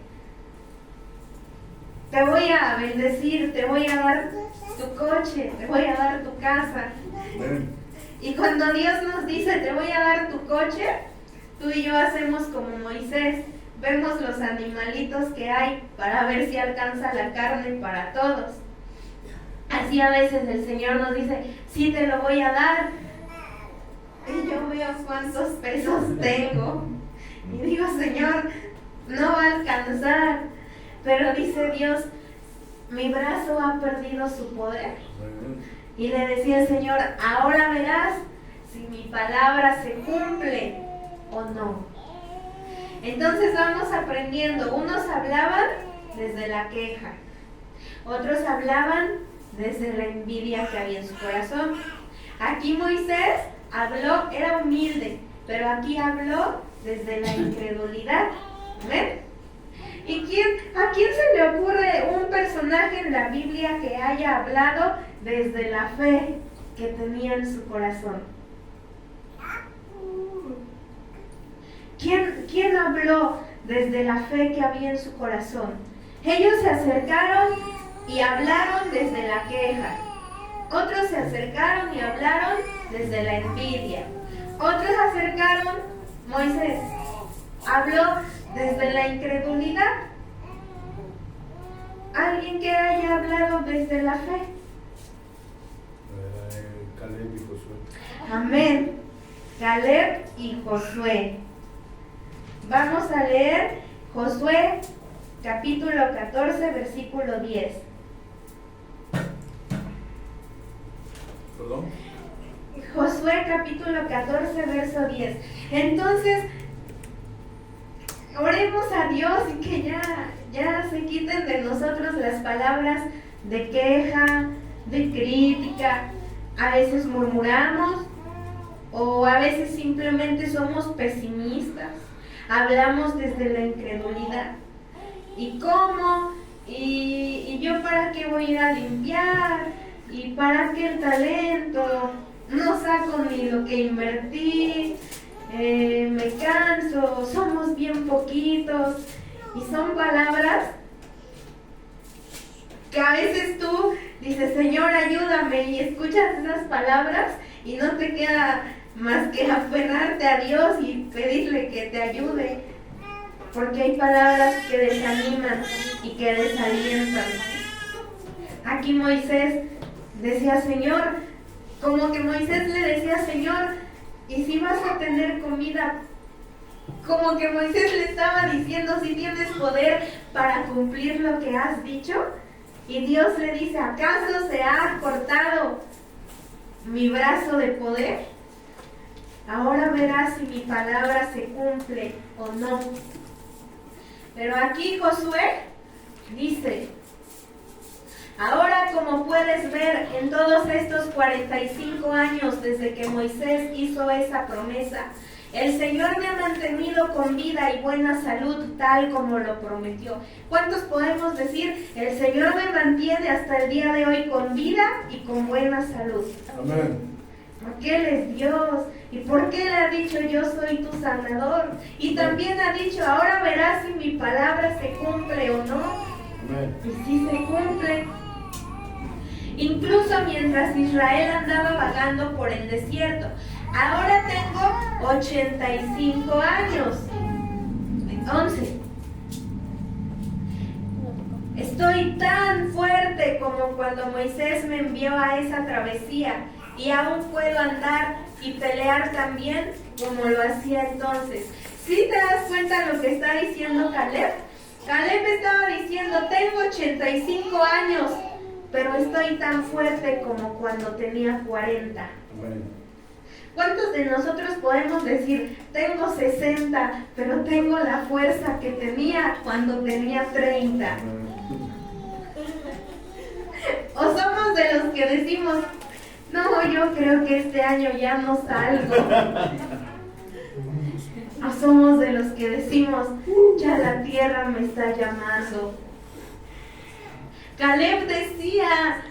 te voy a bendecir, te voy a dar tu coche, te voy a dar tu casa. Y cuando Dios nos dice, te voy a dar tu coche, tú y yo hacemos como Moisés, vemos los animalitos que hay para ver si alcanza la carne para todos. Así a veces el Señor nos dice, sí te lo voy a dar. Y yo veo cuántos pesos tengo. Y digo, Señor, no va a alcanzar. Pero dice Dios, mi brazo ha perdido su poder. Y le decía el Señor, ahora verás si mi palabra se cumple o no. Entonces vamos aprendiendo. Unos hablaban desde la queja. Otros hablaban desde la envidia que había en su corazón. Aquí Moisés habló, era humilde, pero aquí habló desde la incredulidad. ¿Ven? ¿Y a quién se le ocurre un personaje en la Biblia que haya hablado desde la fe que tenía en su corazón? ¿Quién habló desde la fe que había en su corazón? Ellos se acercaron y hablaron desde la queja. Otros se acercaron y hablaron desde la envidia. Otros se acercaron, Moisés habló desde la incredulidad. ¿Alguien que haya hablado desde la fe? Amén. Caleb y Josué. Vamos a leer Josué capítulo 14, versículo 10. ¿Perdón? Josué capítulo 14, verso 10. Entonces, oremos a Dios y que ya se quiten de nosotros las palabras de queja, de crítica. A veces murmuramos o a veces simplemente somos pesimistas. Hablamos desde la incredulidad. ¿Y cómo? ¿Y yo para qué voy a ir a limpiar? ¿Y para qué el talento? No saco ni lo que invertí, me canso, somos bien poquitos. Y son palabras que a veces tú dices, Señor, ayúdame, y escuchas esas palabras y no te queda más que aferrarte a Dios y pedirle que te ayude, porque hay palabras que desaniman y que desalientan. Aquí Moisés decía, Señor, como que Moisés le decía, Señor, ¿y si vas a tener comida? Como que Moisés le estaba diciendo, si tienes poder para cumplir lo que has dicho. Y Dios le dice, ¿acaso se ha cortado mi brazo de poder? Ahora verás si mi palabra se cumple o no. Pero aquí Josué dice, ahora, como puedes ver, en todos estos 45 años desde que Moisés hizo esa promesa, el Señor me ha mantenido con vida y buena salud tal como lo prometió. ¿Cuántos podemos decir, el Señor me mantiene hasta el día de hoy con vida y con buena salud? Amén. Porque Él es Dios. ¿Y por qué le ha dicho, yo soy tu sanador? Y también ha dicho, ahora verás si mi palabra se cumple o no. Amén. Y sí se cumple. Incluso mientras Israel andaba vagando por el desierto. Ahora tengo 85 años. 11. Estoy tan fuerte como cuando Moisés me envió a esa travesía y aún puedo andar y pelear tan bien como lo hacía entonces. ¿Sí te das cuenta lo que está diciendo Caleb? Caleb estaba diciendo, tengo 85 años, pero estoy tan fuerte como cuando tenía 40. Amén. ¿Cuántos de nosotros podemos decir, tengo 60, pero tengo la fuerza que tenía cuando tenía 30? ¿O somos de los que decimos, no, yo creo que este año ya no salgo? ¿O somos de los que decimos, ya la tierra me está llamando? Caleb decía,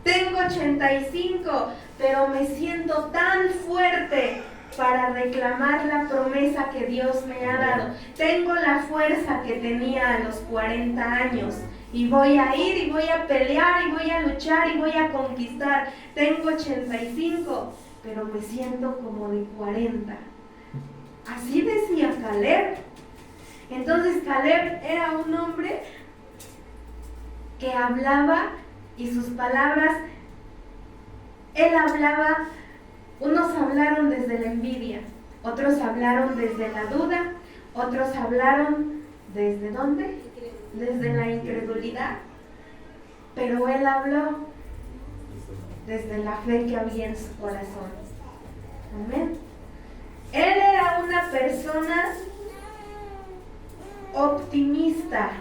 tengo 85, pero me siento tan fuerte para reclamar la promesa que Dios me ha dado. Tengo la fuerza que tenía a los 40 años. Y voy a ir y voy a pelear y voy a luchar y voy a conquistar. Tengo 85, pero me siento como de 40. Así decía Caleb. Entonces Caleb era un hombre que hablaba y sus palabras, él hablaba, unos hablaron desde la envidia, otros hablaron desde la duda, otros hablaron ¿desde dónde? Desde la incredulidad. Pero él habló desde la fe que había en su corazón. Amén. Él era una persona optimista.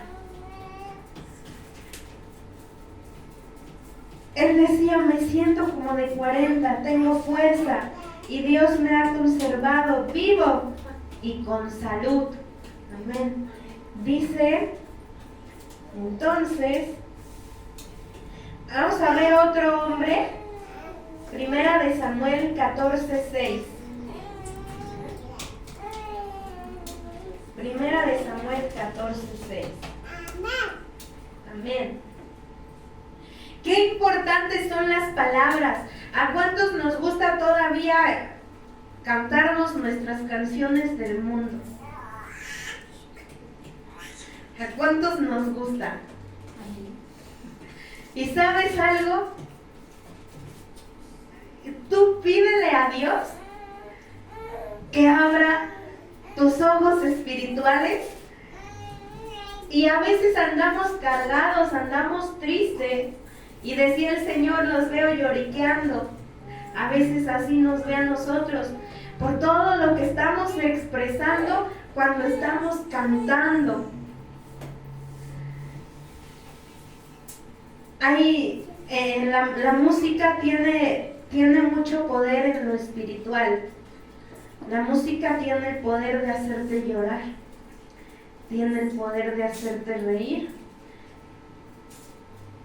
Él decía, me siento como de 40, tengo fuerza y Dios me ha conservado vivo y con salud. Amén. Dice, entonces, vamos a ver otro hombre, Primera de Samuel 14:6. Primera de Samuel 14:6. Amén. Qué importantes son las palabras. ¿A cuántos nos gusta todavía cantarnos nuestras canciones del mundo? ¿A cuántos nos gusta? ¿Y sabes algo? Tú pídele a a Dios que abra tus ojos espirituales. Y a veces andamos cargados, andamos tristes. Y decía el Señor, los veo lloriqueando. A veces así nos ve a nosotros, por todo lo que estamos expresando cuando estamos cantando. La música tiene mucho poder en lo espiritual. La música tiene el poder de hacerte llorar, tiene el poder de hacerte reír,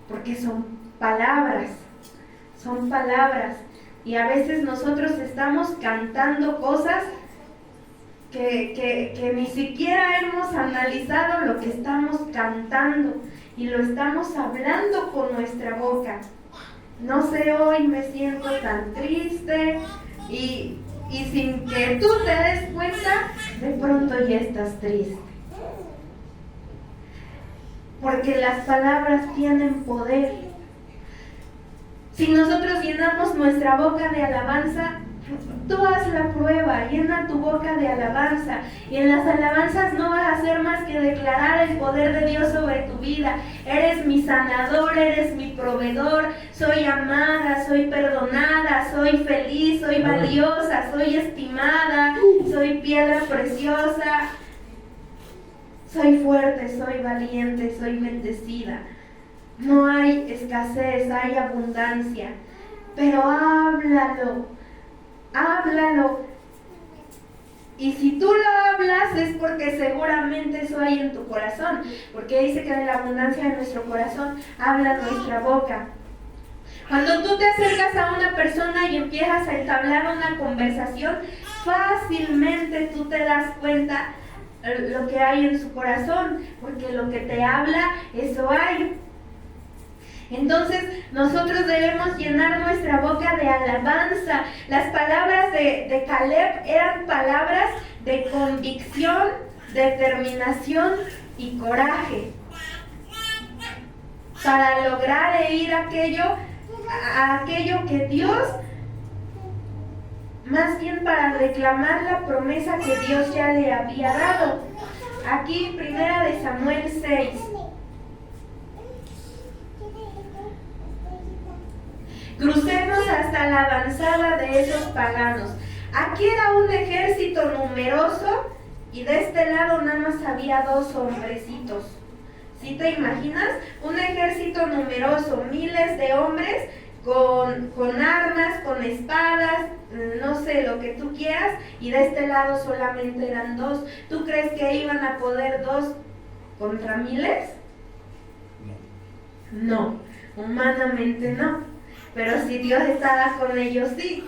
porque son palabras, y a veces nosotros estamos cantando cosas que ni siquiera hemos analizado lo que estamos cantando, y lo estamos hablando con nuestra boca. No sé, hoy me siento tan triste, y sin que tú te des cuenta, de pronto ya estás triste. Porque las palabras tienen poder. Si nosotros llenamos nuestra boca de alabanza, tú haz la prueba, llena tu boca de alabanza, y en las alabanzas no vas a hacer más que declarar el poder de Dios sobre tu vida. Eres mi sanador, eres mi proveedor, soy amada, soy perdonada, soy feliz, soy valiosa, soy estimada, soy piedra preciosa, soy fuerte, soy valiente, soy bendecida. No hay escasez, hay abundancia, pero háblalo. Y si tú lo hablas es porque seguramente eso hay en tu corazón, porque dice que de la abundancia de nuestro corazón habla nuestra boca. Cuando tú te acercas a una persona y empiezas a entablar una conversación, fácilmente tú te das cuenta lo que hay en su corazón, porque lo que te habla, eso hay. Entonces nosotros debemos llenar nuestra boca de alabanza. Las palabras de Caleb eran palabras de convicción, determinación y coraje para lograr herir aquello que Dios, más bien para reclamar la promesa que Dios ya le había dado. Aquí, 1 Samuel 6. Crucemos hasta la avanzada de esos paganos. Aquí era un ejército numeroso y de este lado nada más había 2 hombrecitos. ¿Sí te imaginas? Un ejército numeroso, miles de hombres con armas, con espadas, no sé, lo que tú quieras, y de este lado solamente eran 2. ¿Tú crees que iban a poder 2 contra miles? No, humanamente no. Pero si Dios estaba con ellos, sí.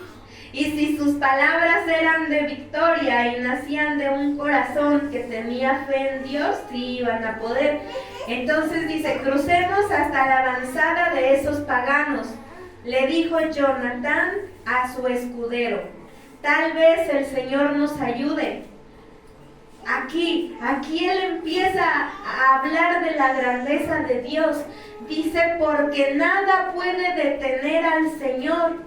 Y si sus palabras eran de victoria y nacían de un corazón que tenía fe en Dios, sí iban a poder. Entonces dice, crucemos hasta la avanzada de esos paganos. Le dijo Jonatán a su escudero, tal vez el Señor nos ayude. Aquí él empieza a hablar de la grandeza de Dios. Dice, porque nada puede detener al Señor.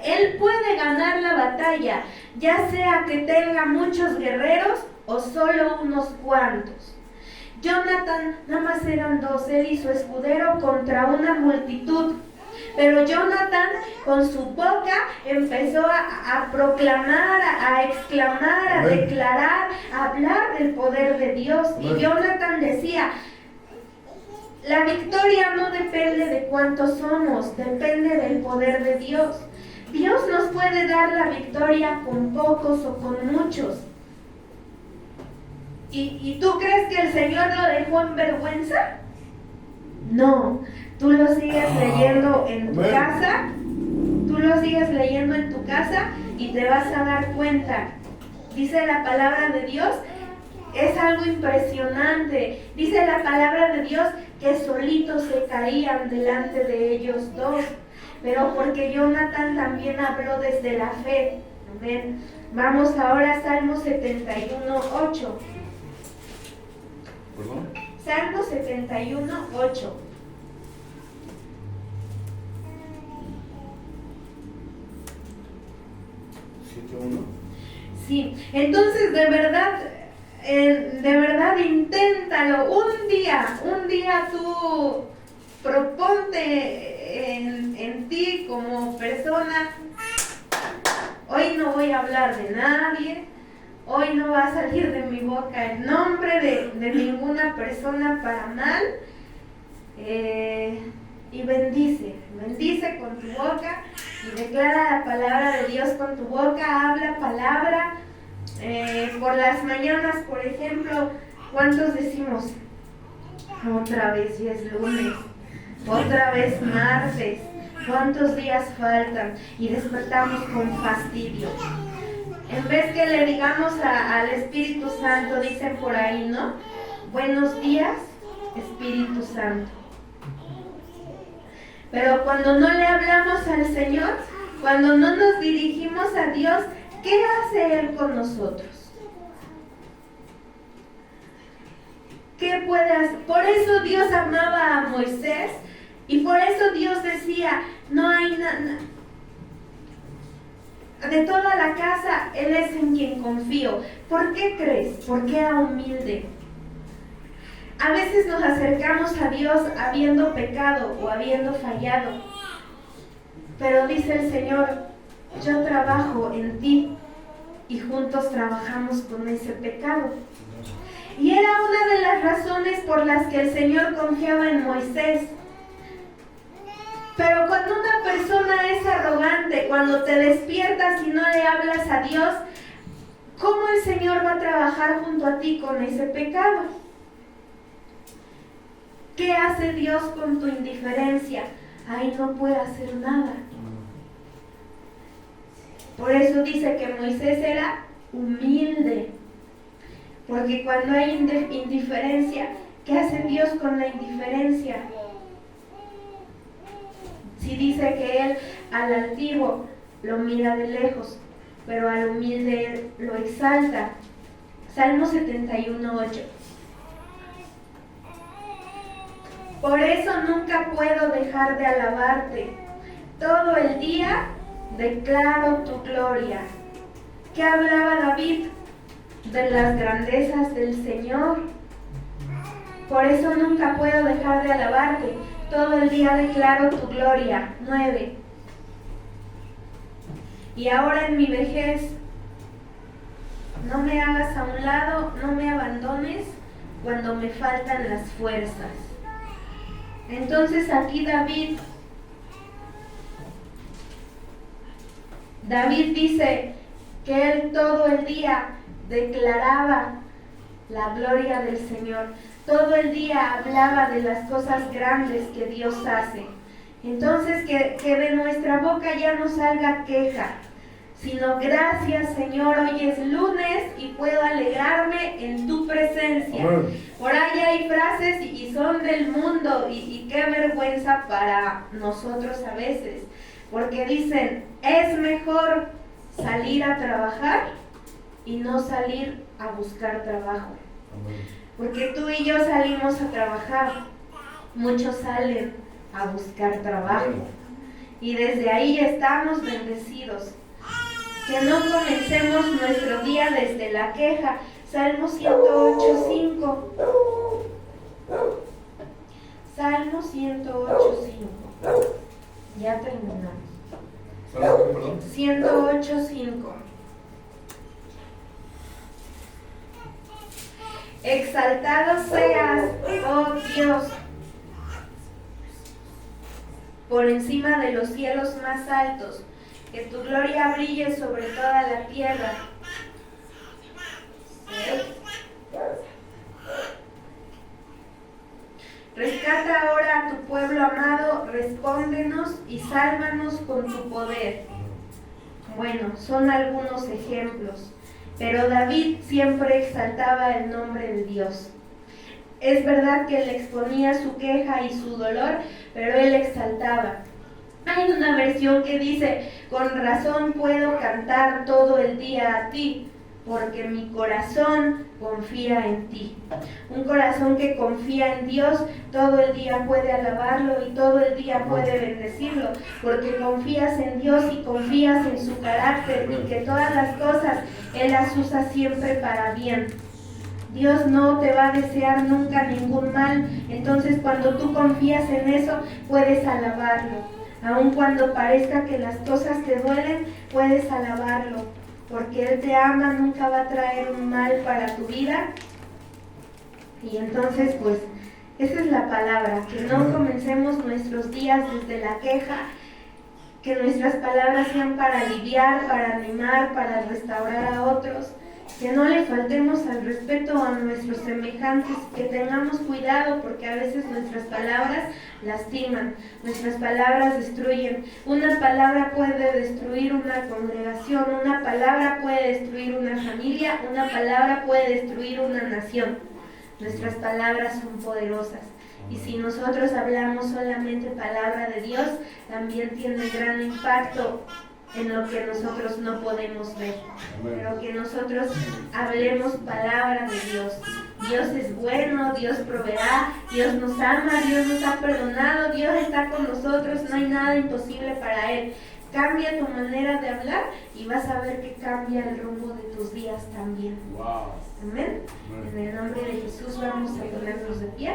Él puede ganar la batalla, ya sea que tenga muchos guerreros o solo unos cuantos. Jonatán, nada más eran 2, él y su escudero contra una multitud. Pero Jonatán con su boca empezó a proclamar, a exclamar, a declarar, a hablar del poder de Dios. Y Jonatán decía, la victoria no depende de cuántos somos, depende del poder de Dios. Dios nos puede dar la victoria con pocos o con muchos. ¿Y tú crees que el Señor lo dejó en vergüenza? No. Tú lo sigues leyendo en tu casa, y te vas a dar cuenta. Dice la palabra de Dios, es algo impresionante. Dice la palabra de Dios que solitos se caían delante de ellos 2, pero porque Jonatán también habló desde la fe. Amén. Vamos ahora a Salmo 71:8. ¿Perdón? Salmo 71:8. 7:1. Sí, entonces de verdad inténtalo. Un día tú proponte en ti como persona: hoy no voy a hablar de nadie, hoy no va a salir de mi boca el nombre de ninguna persona para mal. Y bendice con tu boca y declara la palabra de Dios con tu boca, habla palabra. Por las mañanas, por ejemplo, ¿cuántos decimos? Otra vez ya es lunes, otra vez martes, ¿cuántos días faltan? Y despertamos con fastidio. En vez que le digamos al Espíritu Santo, dicen por ahí, ¿no? Buenos días, Espíritu Santo. Pero cuando no le hablamos al Señor, cuando no nos dirigimos a Dios, ¿qué hace Él con nosotros? ¿Qué puede hacer? Por eso Dios amaba a Moisés y por eso Dios decía: no hay nada. De toda la casa, Él es en quien confío. ¿Por qué crees? Porque era humilde. A veces nos acercamos a Dios habiendo pecado o habiendo fallado. Pero dice el Señor: yo trabajo en ti, y juntos trabajamos con ese pecado. Y era una de las razones por las que el Señor confiaba en Moisés. Pero cuando una persona es arrogante, cuando te despiertas y no le hablas a Dios, ¿cómo el Señor va a trabajar junto a ti con ese pecado? ¿Qué hace Dios con tu indiferencia? Ahí no puede hacer nada. Por eso dice que Moisés era humilde. Porque cuando hay indiferencia, ¿qué hace Dios con la indiferencia? Si dice que Él al altivo lo mira de lejos, pero al humilde Él lo exalta. Salmo 71:8. Por eso nunca puedo dejar de alabarte. Todo el día declaro tu gloria. ¿Qué hablaba David? De las grandezas del Señor. Por eso nunca puedo dejar de alabarte. Todo el día declaro tu gloria. 9. Y ahora en mi vejez, no me hagas a un lado, no me abandones cuando me faltan las fuerzas. Entonces aquí David dice que él todo el día declaraba la gloria del Señor. Todo el día hablaba de las cosas grandes que Dios hace. Entonces que de nuestra boca ya no salga queja, sino gracias Señor, hoy es lunes y puedo alegrarme en tu presencia. Por ahí hay frases y son del mundo y qué vergüenza para nosotros a veces, porque dicen: es mejor salir a trabajar y no salir a buscar trabajo. Porque tú y yo salimos a trabajar, muchos salen a buscar trabajo y desde ahí estamos bendecidos. Que no comencemos nuestro día desde la queja. Salmo 108:5. Salmo 108:5. Ya terminamos. 108:5. Exaltado seas, oh Dios, por encima de los cielos más altos, que tu gloria brille sobre toda la tierra. Rescata ahora a tu pueblo amado, respóndenos y sálvanos con tu poder. Bueno, son algunos ejemplos, pero David siempre exaltaba el nombre de Dios. Es verdad que él exponía su queja y su dolor, pero él exaltaba. Hay una versión que dice: con razón puedo cantar todo el día a ti. porque mi corazón confía en ti. Un corazón que confía en Dios todo el día puede alabarlo y todo el día puede bendecirlo, porque confías en Dios y confías en su carácter y que todas las cosas Él las usa siempre para bien. Dios no te va a desear nunca ningún mal, entonces cuando tú confías en eso puedes alabarlo. Aun cuando parezca que las cosas te duelen, puedes alabarlo, porque Él te ama, nunca va a traer un mal para tu vida. Y entonces pues esa es la palabra, que no comencemos nuestros días desde la queja, que nuestras palabras sean para aliviar, para animar, para restaurar a otros, que no le faltemos al respeto a nuestros semejantes, que tengamos cuidado porque a veces nuestras palabras lastiman, nuestras palabras destruyen. Una palabra puede destruir una congregación, una palabra puede destruir una familia, una palabra puede destruir una nación. Nuestras palabras son poderosas. Y si nosotros hablamos solamente palabra de Dios, también tiene gran impacto en lo que nosotros no podemos ver. Pero que nosotros hablemos palabra de Dios. Dios es bueno, Dios proveerá, Dios nos ama, Dios nos ha perdonado, Dios está con nosotros, no hay nada imposible para Él. Cambia tu manera de hablar y vas a ver que cambia el rumbo de tus días también. Wow. Amén. En el nombre de Jesús vamos a ponernos de pie.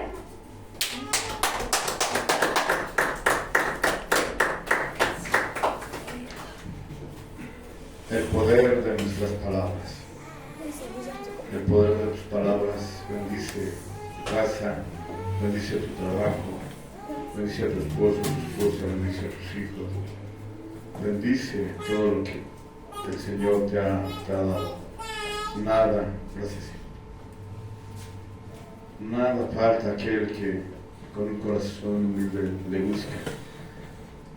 El poder de nuestras palabras. El poder de tus palabras bendice tu casa, bendice tu trabajo, bendice a tu esposo, tu esposa, bendice a tus hijos. Bendice todo lo que el Señor te ha dado. Nada, gracias. Nada falta a aquel que con un corazón humilde le busca.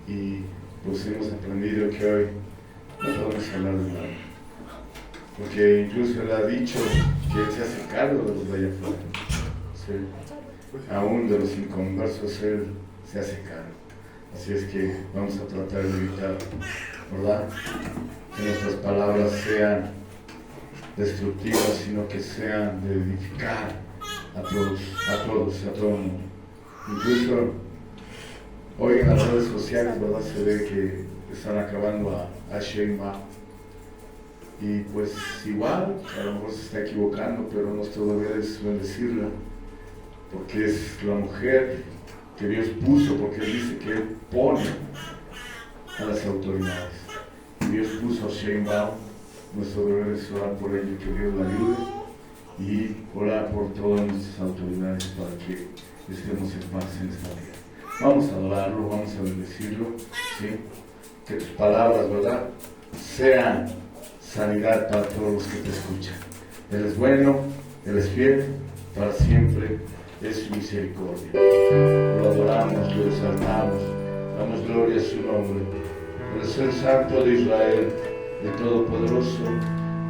Y pues hemos aprendido que hoy no podemos hablar de nada, porque incluso Él ha dicho que Él se hace cargo de los de allá afuera, ¿sí? Aún de los inconversos Él se hace cargo. Así es que vamos a tratar de evitar, ¿verdad?, que nuestras palabras sean destructivas, sino que sean de edificar a todo el mundo. Incluso hoy en las redes sociales, ¿verdad?, se ve que están acabando a Sheinbaum, y pues igual, a lo mejor se está equivocando, pero nuestro deber es bendecirla, porque es la mujer que Dios puso, porque Él dice que Él pone a las autoridades. Dios puso a Sheinbaum, nuestro deber es orar por ella, que Dios la ayude, y orar por todas nuestras autoridades para que estemos en paz en esta vida. Vamos a adorarlo, vamos a bendecirlo, ¿sí? Que tus palabras, ¿verdad?, sean sanidad para todos los que te escuchan. Él es bueno, Él es fiel, para siempre es su misericordia. Lo adoramos, lo exaltamos, damos gloria a su nombre. Él es el Santo de Israel, el Todopoderoso,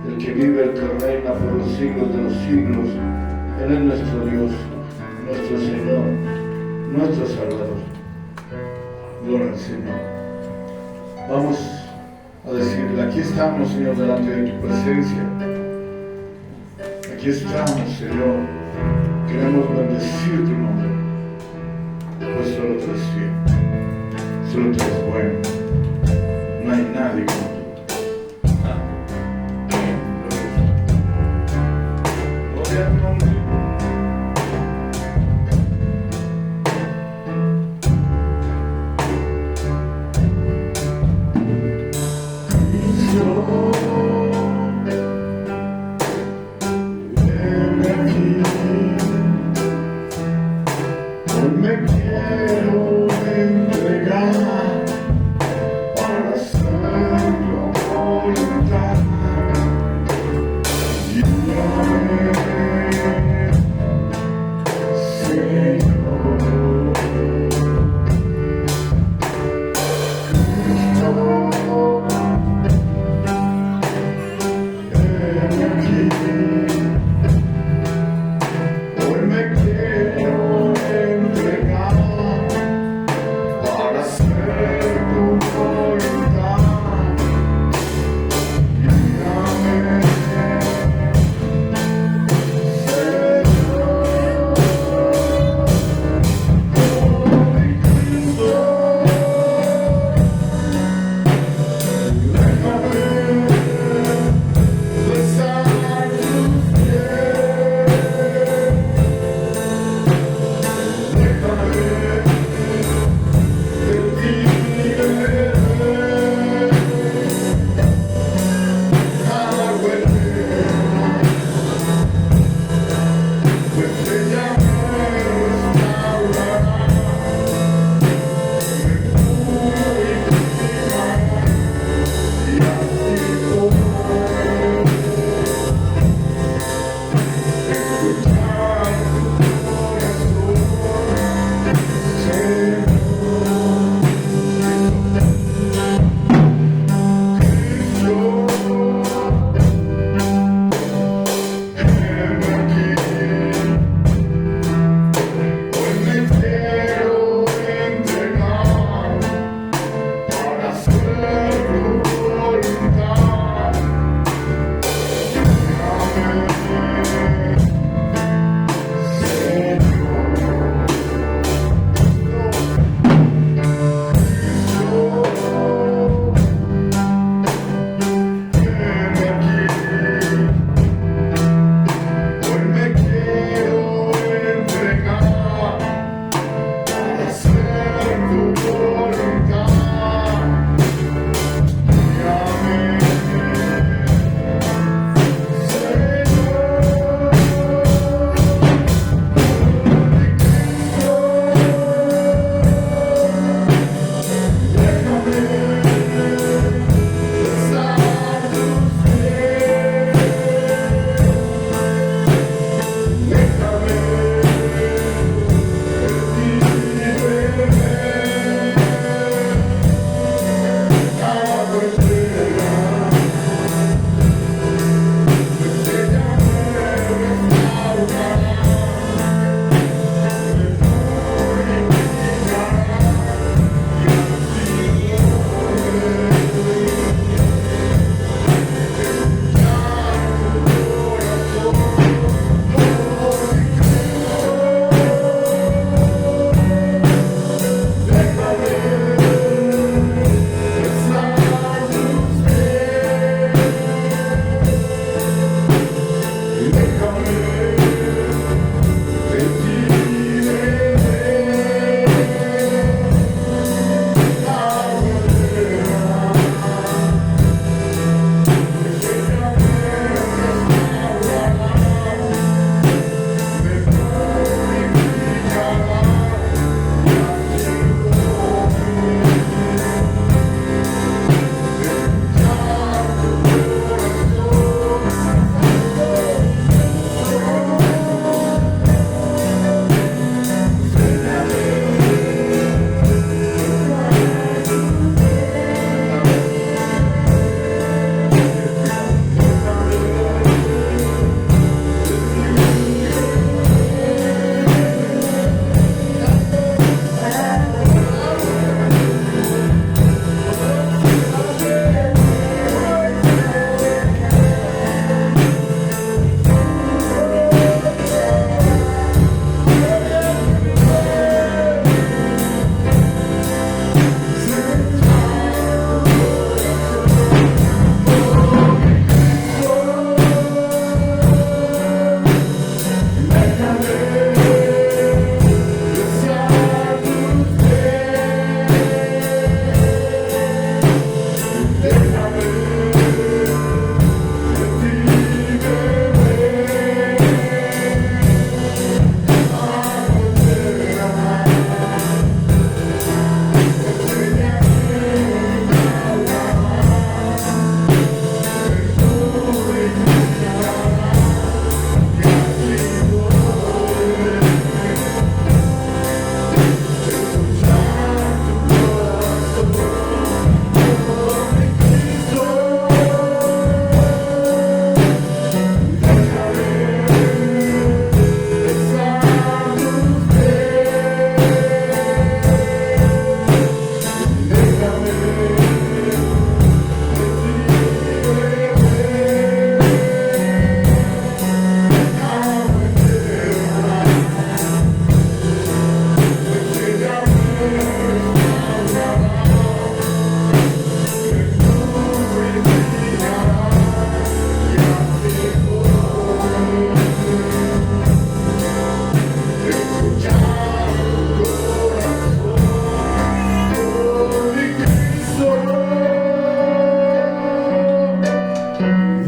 el que vive, el que reina por los siglos de los siglos. Él es nuestro Dios, nuestro Señor, nuestro Salvador. Gloria al Señor. Vamos a decirle: aquí estamos, Señor, delante de tu presencia. Aquí estamos, Señor. Queremos bendecir tu nombre, pues solo tú eres fiel, solo tú eres bueno. No hay nadie como tú. Gloria a tu nombre.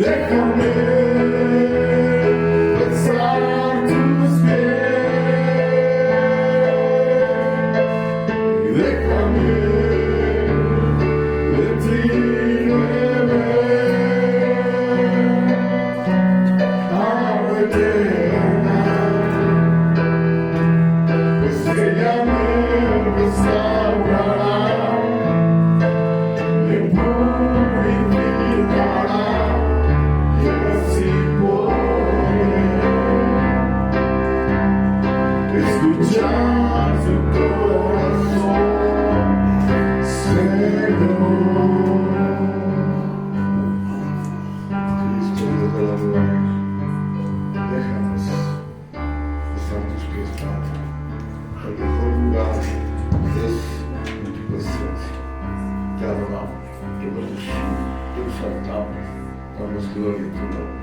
Déjame besar tus pies y déjame de ti beber agua eterna, pues ella me restaurará, me purificará y así podré escuchar su corazón, Señor. Cristo, Dios de la gloria, déjanos besar tus pies, Padre. El mejor lugar es en tu presencia. Te adoramos, te bendecimos, te exaltamos, damos gloria a tu nombre.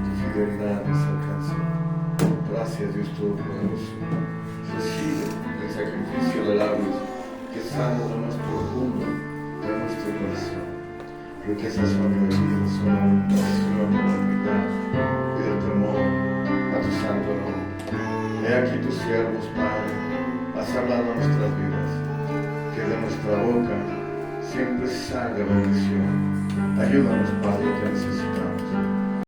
Tu fidelidad nos alcanza. Gracias, Dios Todopoderoso. Recibe el sacrificio de labios que sana lo más profundo de nuestro corazón. Porque esas son de vida, son la oración de la humildad y del temor a tu santo nombre. He aquí tus siervos, Padre, has hablado a nuestras vidas, que de nuestra boca siempre salga bendición. Ayúdanos, Padre, te necesitamos.